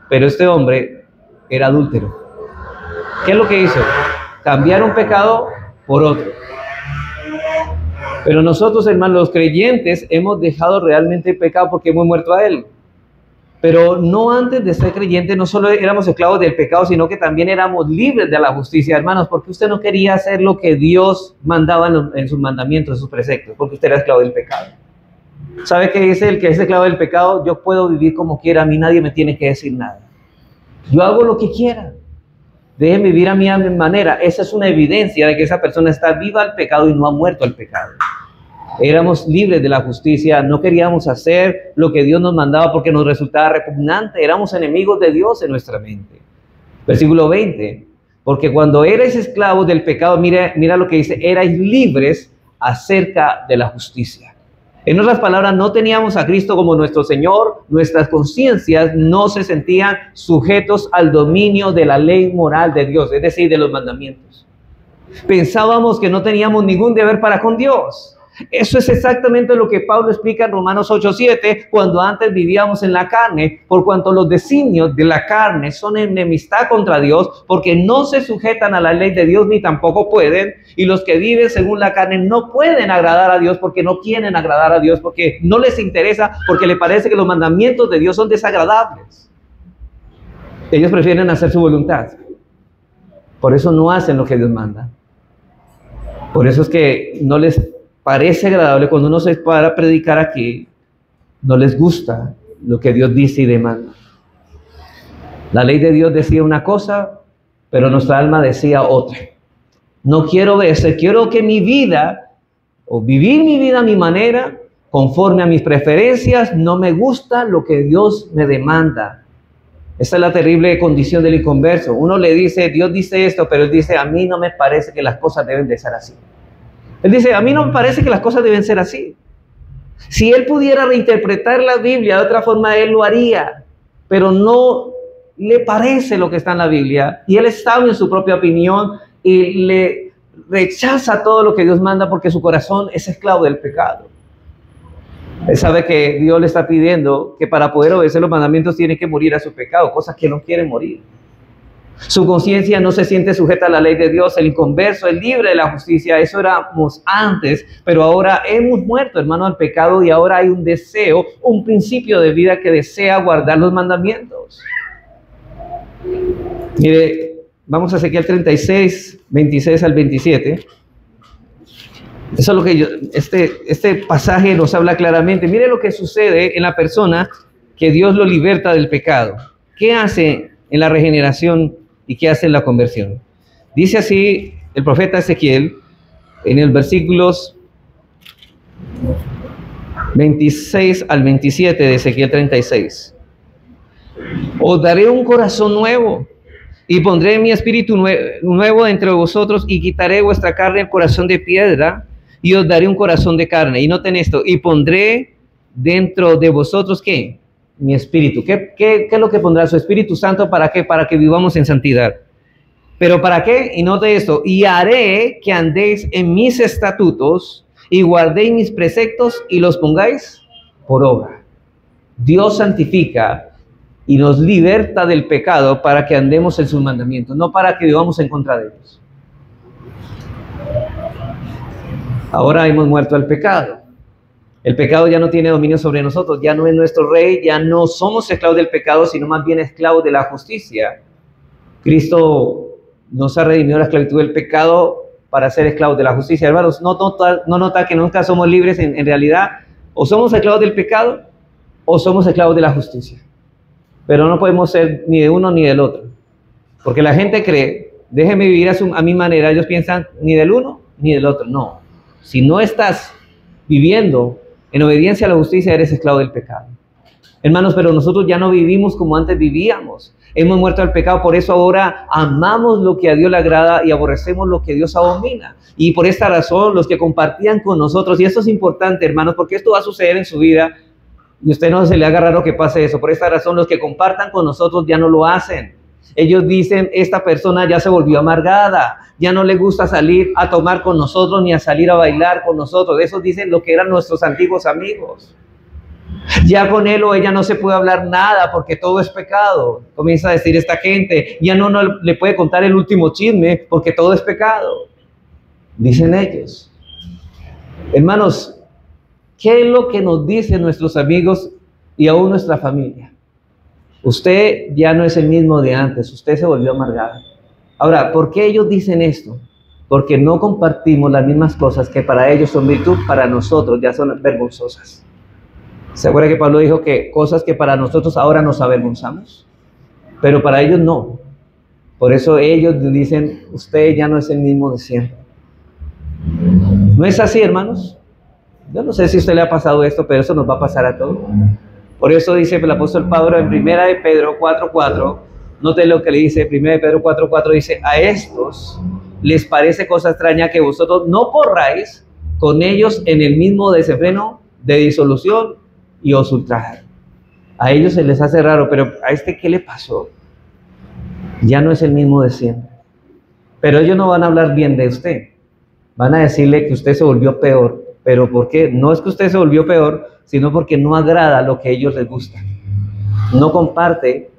pero este hombre era adúltero. ¿Qué es lo que hizo? Cambiar un pecado por otro. Pero nosotros, hermanos, los creyentes, hemos dejado realmente el pecado porque hemos muerto a él. Pero no antes de ser creyentes, no solo éramos esclavos del pecado, sino que también éramos libres de la justicia, hermanos, porque usted no quería hacer lo que Dios mandaba en sus mandamientos, en sus preceptos, porque usted era esclavo del pecado. ¿Sabe qué dice el que es esclavo del pecado? Yo puedo vivir como quiera, a mí nadie me tiene que decir nada. Yo hago lo que quiera. Dejen vivir a mi manera. Esa es una evidencia de que esa persona está viva al pecado y no ha muerto al pecado. Éramos libres de la justicia, no queríamos hacer lo que Dios nos mandaba porque nos resultaba repugnante, éramos enemigos de Dios en nuestra mente. Versículo 20, porque cuando erais esclavos del pecado, mira lo que dice, erais libres acerca de la justicia. En otras palabras, no teníamos a Cristo como nuestro Señor, nuestras conciencias no se sentían sujetos al dominio de la ley moral de Dios, es decir, de los mandamientos. Pensábamos que no teníamos ningún deber para con Dios. Eso es exactamente lo que Pablo explica en Romanos 8:7, cuando antes vivíamos en la carne, por cuanto los designios de la carne son enemistad contra Dios, porque no se sujetan a la ley de Dios ni tampoco pueden, y los que viven según la carne no pueden agradar a Dios porque no quieren agradar a Dios, porque no les interesa, porque les parece que los mandamientos de Dios son desagradables. Ellos prefieren hacer su voluntad. Por eso no hacen lo que Dios manda. Por eso es que no les parece agradable cuando uno se para a predicar aquí, no les gusta lo que Dios dice y demanda. La ley de Dios decía una cosa, pero nuestra alma decía otra. No quiero obedecer, quiero que mi vida, o vivir mi vida a mi manera, conforme a mis preferencias, no me gusta lo que Dios me demanda. Esta es la terrible condición del inconverso. Uno le dice, Dios dice esto, pero él dice, a mí no me parece que las cosas deben de ser así. Él dice, a mí no me parece que las cosas deben ser así. Si él pudiera reinterpretar la Biblia de otra forma, él lo haría, pero no le parece lo que está en la Biblia, y él es sabio en su propia opinión, y le rechaza todo lo que Dios manda porque su corazón es esclavo del pecado. Él sabe que Dios le está pidiendo que para poder obedecer los mandamientos tiene que morir a su pecado, cosas que no quiere morir. Su conciencia no se siente sujeta a la ley de Dios. El inconverso es libre de la justicia. Eso éramos antes, pero ahora hemos muerto, hermano, al pecado, y ahora hay un deseo, un principio de vida que desea guardar los mandamientos. Mire, vamos a Ezequiel 36, 26 al 27. Eso es lo que este pasaje nos habla claramente. Mire lo que sucede en la persona que Dios lo liberta del pecado. ¿Qué hace en la regeneración y qué hace en la conversión? Dice así el profeta Ezequiel en el versículos 26 al 27 de Ezequiel 36. Os daré un corazón nuevo y pondré mi espíritu nuevo entre vosotros y quitaré vuestra carne el corazón de piedra y os daré un corazón de carne. Y noten esto, y pondré dentro de vosotros, ¿qué? Mi espíritu. ¿Qué es lo que pondrá su Espíritu Santo? ¿Para qué? Para que vivamos en santidad. ¿Pero para qué? Y note esto, y haré que andéis en mis estatutos y guardéis mis preceptos y los pongáis por obra. Dios santifica y nos liberta del pecado para que andemos en sus mandamientos, no para que vivamos en contra de ellos. Ahora hemos muerto al pecado. El pecado ya no tiene dominio sobre nosotros, ya no es nuestro rey, ya no somos esclavos del pecado, sino más bien esclavos de la justicia. Cristo nos ha redimido la esclavitud del pecado para ser esclavos de la justicia. Hermanos, no nota que nunca somos libres en realidad. O somos esclavos del pecado o somos esclavos de la justicia. Pero no podemos ser ni de uno ni del otro. Porque la gente cree, déjeme vivir a mi manera. Ellos piensan ni del uno ni del otro. No. Si no estás viviendo en obediencia a la justicia, eres esclavo del pecado. Hermanos, pero nosotros ya no vivimos como antes vivíamos. Hemos muerto al pecado, por eso ahora amamos lo que a Dios le agrada y aborrecemos lo que Dios abomina. Y por esta razón, los que compartían con nosotros, y esto es importante, hermanos, porque esto va a suceder en su vida, y a usted no se le haga raro que pase eso. Por esta razón, los que compartan con nosotros ya no lo hacen. Ellos dicen, esta persona ya se volvió amargada, ya no le gusta salir a tomar con nosotros, ni a salir a bailar con nosotros. Esos dicen lo que eran nuestros antiguos amigos. Ya con él o ella no se puede hablar nada porque todo es pecado. Comienza a decir esta gente, ya no le puede contar el último chisme porque todo es pecado. Dicen ellos. Hermanos, ¿qué es lo que nos dicen nuestros amigos y aún nuestra familia? Usted ya no es el mismo de antes, usted se volvió amargado. Ahora, ¿por qué ellos dicen esto? Porque no compartimos las mismas cosas que para ellos son virtud, para nosotros ya son vergonzosas. ¿Se acuerda que Pablo dijo que cosas que para nosotros ahora nos avergonzamos? Pero para ellos no. Por eso ellos dicen, usted ya no es el mismo de siempre. ¿No es así, hermanos? Yo no sé si a usted le ha pasado esto, pero eso nos va a pasar a todos. Por eso dice el apóstol Pablo en 1 de Pedro 4:4, note lo que le dice, 1 de Pedro 4:4 dice, a estos les parece cosa extraña que vosotros no corráis con ellos en el mismo desenfreno de disolución y os ultrajan. A ellos se les hace raro, pero ¿a este qué le pasó? Ya no es el mismo de siempre. Pero ellos no van a hablar bien de usted. Van a decirle que usted se volvió peor. ¿Pero por qué? No es que usted se volvió peor, sino porque no agrada lo que a ellos les gusta. No comparte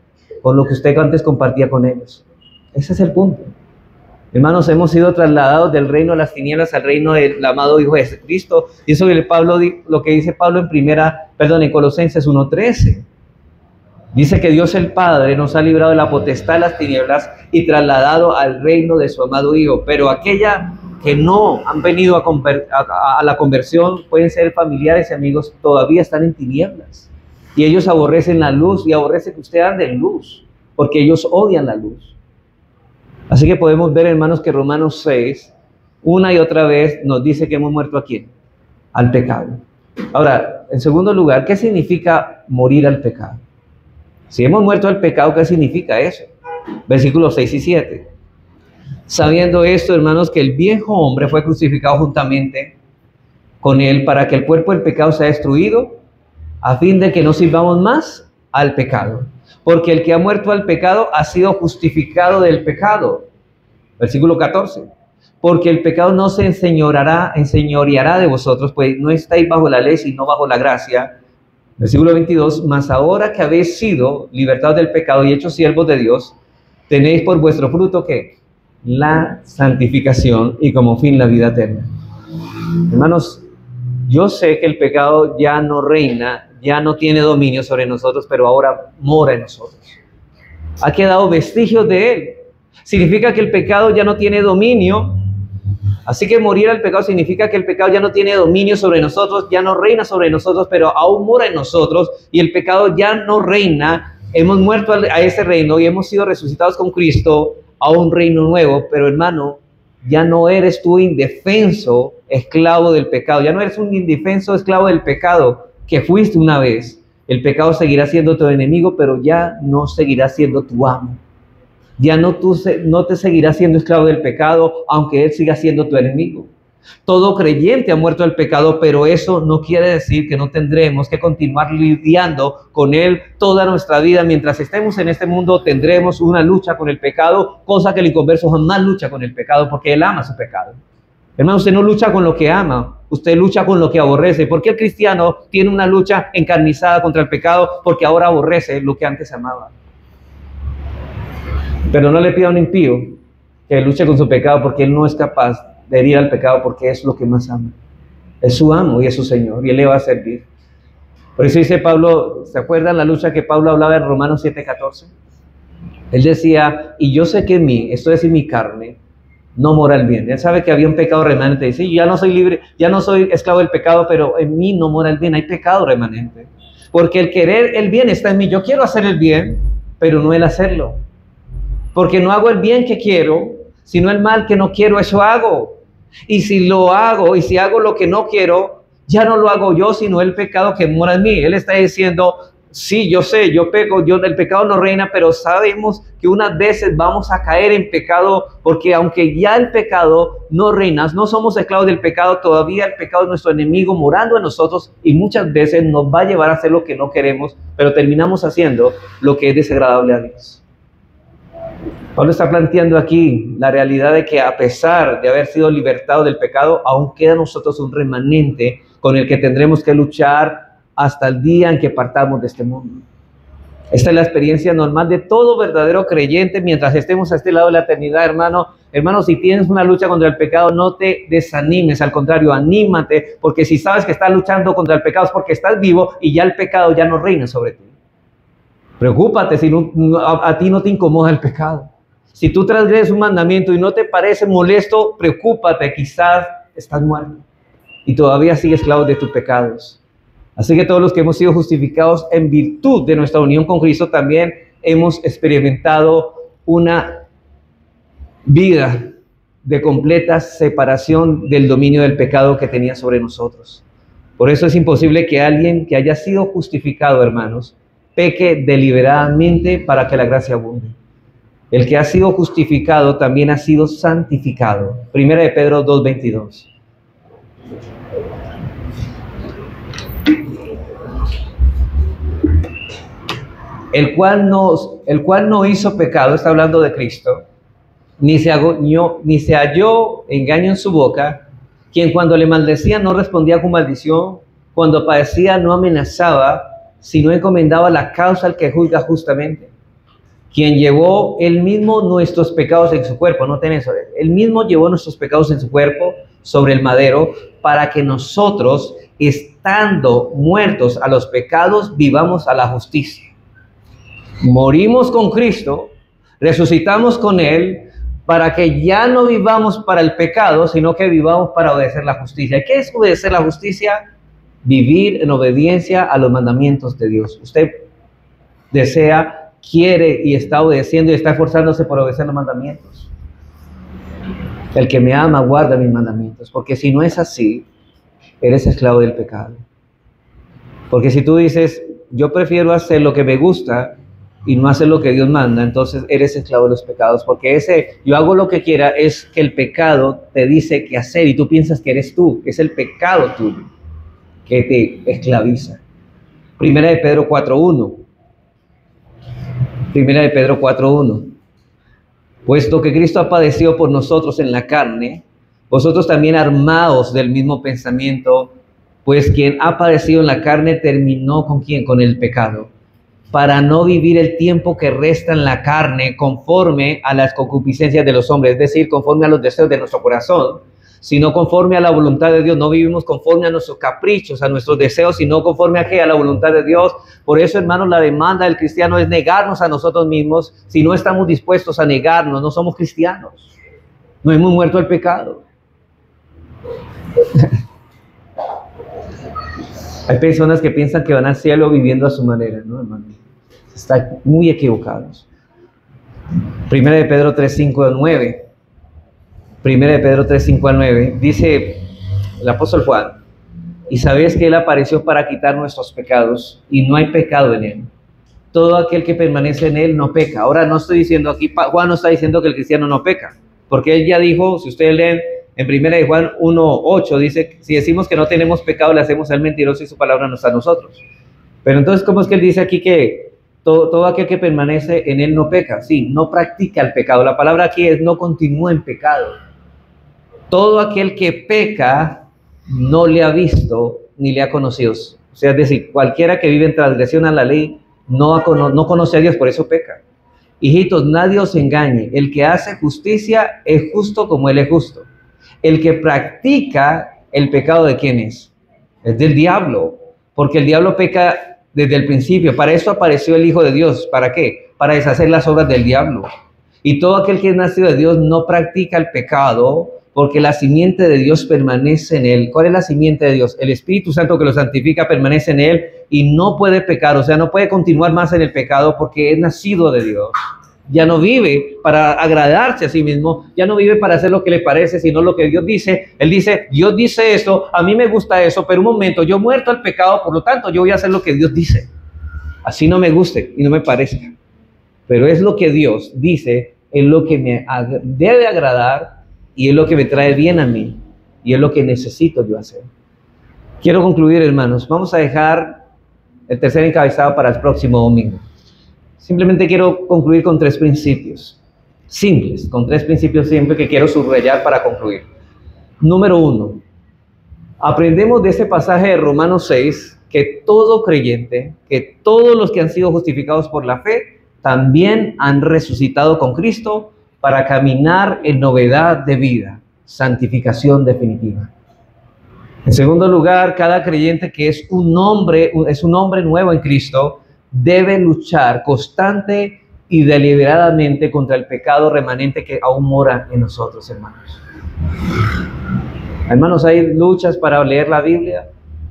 con lo que usted antes compartía con ellos. Ese es el punto. Hermanos, hemos sido trasladados del reino de las tinieblas al reino del amado Hijo de Jesucristo. Y eso lo que dice Pablo en Colosenses 1:13. Dice que Dios el Padre nos ha librado de la potestad de las tinieblas y trasladado al reino de su amado Hijo. Pero aquella que no han venido a la conversión, pueden ser familiares y amigos, todavía están en tinieblas. Y ellos aborrecen la luz y aborrecen que usted ande en luz, porque ellos odian la luz. Así que podemos ver, hermanos, que Romanos 6, una y otra vez, nos dice que hemos muerto ¿a quién? Al pecado. Ahora, en segundo lugar, ¿qué significa morir al pecado? Si hemos muerto al pecado, ¿qué significa eso? Versículos 6 y 7. Sabiendo esto, hermanos, que el viejo hombre fue crucificado juntamente con él para que el cuerpo del pecado sea destruido, a fin de que no sirvamos más al pecado. Porque el que ha muerto al pecado ha sido justificado del pecado. Versículo 14. Porque el pecado no se enseñoreará de vosotros, pues no estáis bajo la ley, sino bajo la gracia. Versículo 22. Mas ahora que habéis sido libertados del pecado y hechos siervos de Dios, tenéis por vuestro fruto, ¿qué? La santificación y como fin la vida eterna. Hermanos, yo sé que el pecado ya no reina, ya no tiene dominio sobre nosotros, pero ahora mora en nosotros. Ha quedado vestigios de él. Significa que el pecado ya no tiene dominio. Así que morir al pecado significa que el pecado ya no tiene dominio sobre nosotros, ya no reina sobre nosotros, pero aún mora en nosotros y el pecado ya no reina. Hemos muerto a ese reino y hemos sido resucitados con Cristo a un reino nuevo, pero hermano, ya no eres tú indefenso esclavo del pecado, ya no eres un indefenso esclavo del pecado que fuiste una vez. El pecado seguirá siendo tu enemigo, pero ya no seguirá siendo tu amo. Ya no te seguirá siendo esclavo del pecado, aunque él siga siendo tu enemigo. Todo creyente ha muerto al pecado, pero eso no quiere decir que no tendremos que continuar lidiando con él toda nuestra vida. Mientras estemos en este mundo, tendremos una lucha con el pecado, cosa que el inconverso jamás lucha con el pecado, porque él ama su pecado. Hermano, usted no lucha con lo que ama, usted lucha con lo que aborrece. ¿Por qué el cristiano tiene una lucha encarnizada contra el pecado? Porque ahora aborrece lo que antes amaba. Pero no le pida a un impío que luche con su pecado, porque él no es capaz de herir al pecado, porque es lo que más ama. Es su amo y es su Señor, y él le va a servir. Por eso dice Pablo, ¿se acuerdan la lucha que Pablo hablaba en Romanos 7:14? Él decía, y yo sé que en mí, esto es en mi carne, no mora el bien. Él sabe que había un pecado remanente. Dice, ya no soy libre, ya no soy esclavo del pecado, pero en mí no mora el bien. Hay pecado remanente. Porque el querer el bien está en mí. Yo quiero hacer el bien, pero no el hacerlo. Porque no hago el bien que quiero, sino el mal que no quiero, eso hago. Y si lo hago, y si hago lo que no quiero, ya no lo hago yo, sino el pecado que mora en mí. Él está diciendo, sí, yo sé, yo peco, el pecado no reina, pero sabemos que unas veces vamos a caer en pecado, porque aunque ya el pecado no reina, no somos esclavos del pecado, todavía el pecado es nuestro enemigo morando en nosotros, y muchas veces nos va a llevar a hacer lo que no queremos, pero terminamos haciendo lo que es desagradable a Dios. Pablo está planteando aquí la realidad de que a pesar de haber sido libertados del pecado, aún queda en nosotros un remanente con el que tendremos que luchar hasta el día en que partamos de este mundo. Esta es la experiencia normal de todo verdadero creyente mientras estemos a este lado de la eternidad, hermano. Hermano, si tienes una lucha contra el pecado, no te desanimes, al contrario, anímate, porque si sabes que estás luchando contra el pecado es porque estás vivo y ya el pecado ya no reina sobre ti. Preocúpate si a ti no te incomoda el pecado. Si tú transgredes un mandamiento y no te parece molesto, preocúpate, quizás estás muerto y todavía sigues esclavo de tus pecados. Así que todos los que hemos sido justificados en virtud de nuestra unión con Cristo también hemos experimentado una vida de completa separación del dominio del pecado que tenía sobre nosotros. Por eso es imposible que alguien que haya sido justificado, hermanos, peque deliberadamente para que la gracia abunde. El que ha sido justificado también ha sido santificado. Primera de Pedro 2:22. El cual no hizo pecado, está hablando de Cristo, ni se halló engaño en su boca, quien cuando le maldecía no respondía con maldición, cuando padecía no amenazaba, sino encomendaba la causa al que juzga justamente, quien llevó él mismo nuestros pecados en su cuerpo. Noten eso, él mismo llevó nuestros pecados en su cuerpo sobre el madero, para que nosotros, estando muertos a los pecados, vivamos a la justicia. Morimos con Cristo, resucitamos con Él, para que ya no vivamos para el pecado, sino que vivamos para obedecer la justicia. ¿Y qué es obedecer la justicia? Vivir en obediencia a los mandamientos de Dios. Usted desea, quiere y está obedeciendo y está esforzándose por obedecer los mandamientos. El que me ama guarda mis mandamientos, porque si no es así, eres esclavo del pecado. Porque si tú dices, yo prefiero hacer lo que me gusta y no hacer lo que Dios manda, entonces eres esclavo de los pecados, porque ese yo hago lo que quiera es que el pecado te dice qué hacer y tú piensas que eres tú, es el pecado tuyo que te esclaviza. Primera de Pedro 4:1. Primera de Pedro 4:1. Puesto que Cristo ha padecido por nosotros en la carne, vosotros también armaos del mismo pensamiento, pues quien ha padecido en la carne terminó ¿con quién? Con el pecado, para no vivir el tiempo que resta en la carne conforme a las concupiscencias de los hombres, es decir, conforme a los deseos de nuestro corazón, sino conforme a la voluntad de Dios. No vivimos conforme a nuestros caprichos, a nuestros deseos, sino conforme a la voluntad de Dios. Por eso, hermanos, la demanda del cristiano es negarnos a nosotros mismos. Si no estamos dispuestos a negarnos, no somos cristianos. No hemos muerto al pecado. Hay personas que piensan que van al cielo viviendo a su manera, ¿no, hermano? Están muy equivocados. Primera de Pedro 3, 5 al 9. Primera de Pedro 3, 5 al 9. Dice el apóstol Juan: y sabéis que Él apareció para quitar nuestros pecados, y no hay pecado en Él. Todo aquel que permanece en Él no peca. Ahora no estoy diciendo aquí, Juan no está diciendo que el cristiano no peca, porque Él ya dijo, si ustedes leen en Primera de Juan 1, 8, dice, si decimos que no tenemos pecado, le hacemos al mentiroso y su palabra no está a nosotros. Pero entonces, ¿cómo es que Él dice aquí que todo aquel que permanece en Él no peca? Sí, no practica el pecado. La palabra aquí es no continúa en pecado. Todo aquel que peca no le ha visto ni le ha conocido. O sea, es decir, cualquiera que vive en transgresión a la ley no conoce a Dios, por eso peca. Hijitos, nadie os engañe. El que hace justicia es justo como Él es justo. El que practica el pecado, ¿de quién es? Es del diablo, porque el diablo peca desde el principio. Para eso apareció el Hijo de Dios. ¿Para qué? Para deshacer las obras del diablo. Y todo aquel que es nacido de Dios no practica el pecado, porque la simiente de Dios permanece en él. ¿Cuál es la simiente de Dios? El Espíritu Santo que lo santifica permanece en él y no puede pecar, o sea, no puede continuar más en el pecado porque es nacido de Dios. Ya no vive para agradarse a sí mismo, ya no vive para hacer lo que le parece, sino lo que Dios dice. Él dice, Dios dice esto, a mí me gusta eso, pero un momento, yo he muerto al pecado, por lo tanto, yo voy a hacer lo que Dios dice. Así no me guste y no me parezca. Pero es lo que Dios dice, es lo que me debe agradar y es lo que me trae bien a mí y es lo que necesito yo hacer. Quiero concluir, hermanos. Vamos a dejar el tercer encabezado para el próximo domingo. Simplemente quiero concluir con 3 principios simples, con 3 principios simples que quiero subrayar para concluir. Número 1, aprendemos de ese pasaje de Romanos 6 que todo creyente, que todos los que han sido justificados por la fe, también han resucitado con Cristo para caminar en novedad de vida, santificación definitiva. En segundo lugar, cada creyente que es un hombre nuevo en Cristo, debe luchar constante y deliberadamente contra el pecado remanente que aún mora en nosotros, hermanos. Hermanos, hay luchas para leer la Biblia,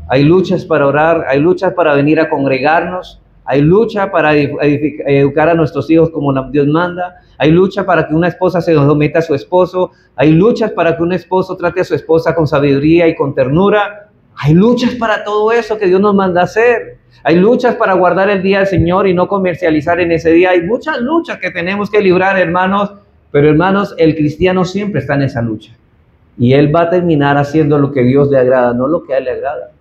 hay luchas para orar, hay luchas para venir a congregarnos, hay lucha para educar a nuestros hijos como Dios manda, hay lucha para que una esposa se someta a su esposo, hay luchas para que un esposo trate a su esposa con sabiduría y con ternura, hay luchas para todo eso que Dios nos manda hacer. Hay luchas para guardar el día del Señor y no comercializar en ese día. Hay muchas luchas que tenemos que librar, hermanos. Pero, hermanos, el cristiano siempre está en esa lucha. Y él va a terminar haciendo lo que Dios le agrada, no lo que a él le agrada.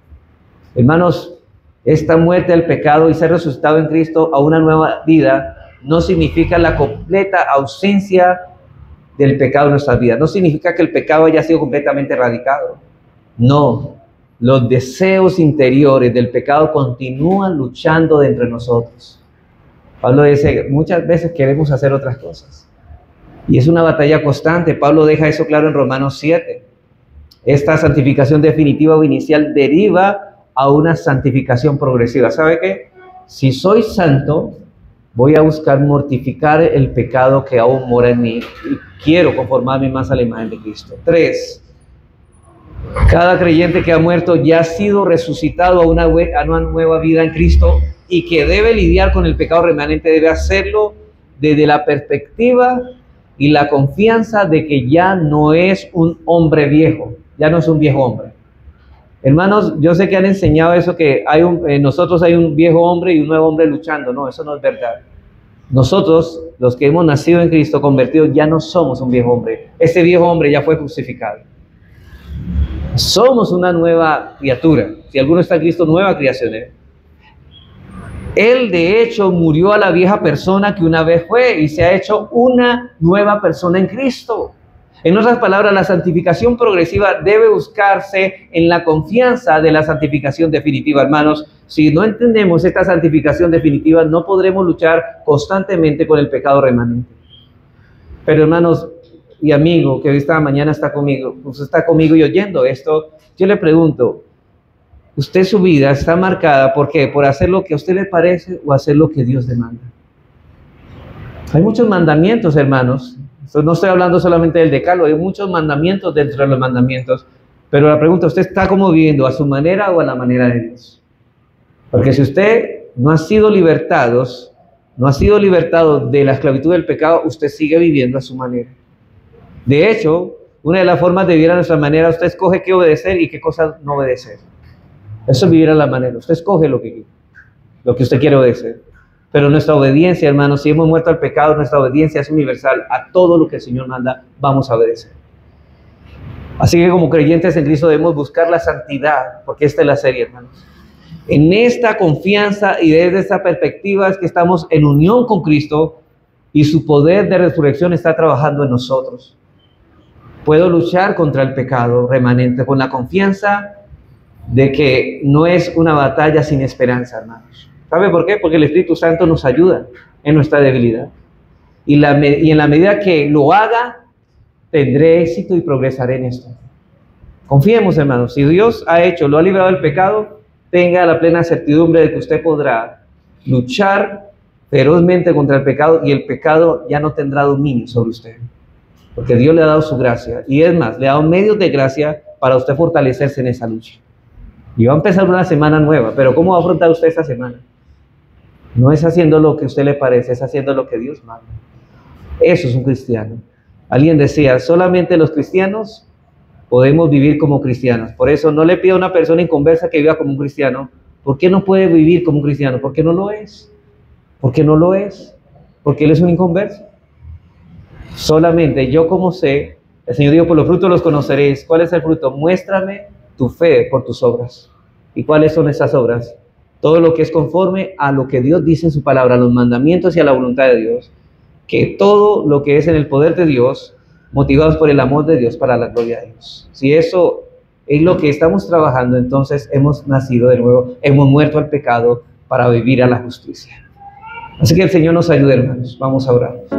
Hermanos, esta muerte al pecado y ser resucitado en Cristo a una nueva vida no significa la completa ausencia del pecado en nuestras vidas. No significa que el pecado haya sido completamente erradicado. No. Los deseos interiores del pecado continúan luchando dentro de nosotros. Pablo dice, muchas veces queremos hacer otras cosas. Y es una batalla constante. Pablo deja eso claro en Romanos 7. Esta santificación definitiva o inicial deriva a una santificación progresiva. ¿Sabe qué? Si soy santo, voy a buscar mortificar el pecado que aún mora en mí. Y quiero conformarme más a la imagen de Cristo. 3. Cada creyente que ha muerto ya ha sido resucitado a una nueva vida en Cristo y que debe lidiar con el pecado remanente, debe hacerlo desde la perspectiva y la confianza de que ya no es un hombre viejo, ya no es un viejo hombre. Hermanos, yo sé que han enseñado eso, que nosotros hay un viejo hombre y un nuevo hombre luchando. No, eso no es verdad. Nosotros, los que hemos nacido en Cristo, convertidos, ya no somos un viejo hombre. Ese viejo hombre ya fue crucificado. Somos una nueva criatura. Si alguno está en Cristo, nueva creación es. Él, de hecho, murió a la vieja persona que una vez fue y se ha hecho una nueva persona en Cristo. En otras palabras, la santificación progresiva debe buscarse en la confianza de la santificación definitiva. Hermanos, si no entendemos esta santificación definitiva, no podremos luchar constantemente con el pecado remanente. Pero, hermanos y amigo que esta mañana está conmigo, usted está conmigo y oyendo esto, yo le pregunto, ¿usted su vida está marcada por qué? ¿Por hacer lo que a usted le parece o hacer lo que Dios demanda? Hay muchos mandamientos, hermanos. No estoy hablando solamente del decálogo, hay muchos mandamientos dentro de los mandamientos. Pero la pregunta, ¿usted está como viviendo a su manera o a la manera de Dios? Porque si usted no ha sido libertados no ha sido libertado de la esclavitud del pecado, usted sigue viviendo a su manera. De hecho, una de las formas de vivir a nuestra manera, usted escoge qué obedecer y qué cosas no obedecer. Eso es vivir a la manera. Usted escoge lo que usted quiere obedecer. Pero nuestra obediencia, hermanos, si hemos muerto al pecado, nuestra obediencia es universal. A todo lo que el Señor manda, vamos a obedecer. Así que como creyentes en Cristo debemos buscar la santidad, porque esta es la serie, hermanos. En esta confianza y desde esta perspectiva es que estamos en unión con Cristo y su poder de resurrección está trabajando en nosotros. Puedo luchar contra el pecado remanente con la confianza de que no es una batalla sin esperanza, hermanos. ¿Sabe por qué? Porque el Espíritu Santo nos ayuda en nuestra debilidad. Y en la medida que lo haga, tendré éxito y progresaré en esto. Confiemos, hermanos. Si Dios lo ha librado del pecado, tenga la plena certidumbre de que usted podrá luchar ferozmente contra el pecado y el pecado ya no tendrá dominio sobre usted. Porque Dios le ha dado su gracia. Y es más, le ha dado medios de gracia para usted fortalecerse en esa lucha. Y va a empezar una semana nueva. Pero ¿cómo va a afrontar usted esa semana? No es haciendo lo que a usted le parece, es haciendo lo que Dios manda. Eso es un cristiano. Alguien decía, solamente los cristianos podemos vivir como cristianos. Por eso no le pido a una persona inconversa que viva como un cristiano. ¿Por qué no puede vivir como un cristiano? Porque no lo es. Porque no lo es. Porque él es un inconverso. Solamente yo como sé, el Señor dijo, por los frutos los conoceréis. ¿Cuál es el fruto? Muéstrame tu fe por tus obras. ¿Y cuáles son esas obras? Todo lo que es conforme a lo que Dios dice en su palabra, a los mandamientos y a la voluntad de Dios. Que todo lo que es en el poder de Dios, motivados por el amor de Dios para la gloria de Dios. Si eso es lo que estamos trabajando, entonces hemos nacido de nuevo, hemos muerto al pecado para vivir a la justicia. Así que el Señor nos ayude, hermanos. Vamos a orar.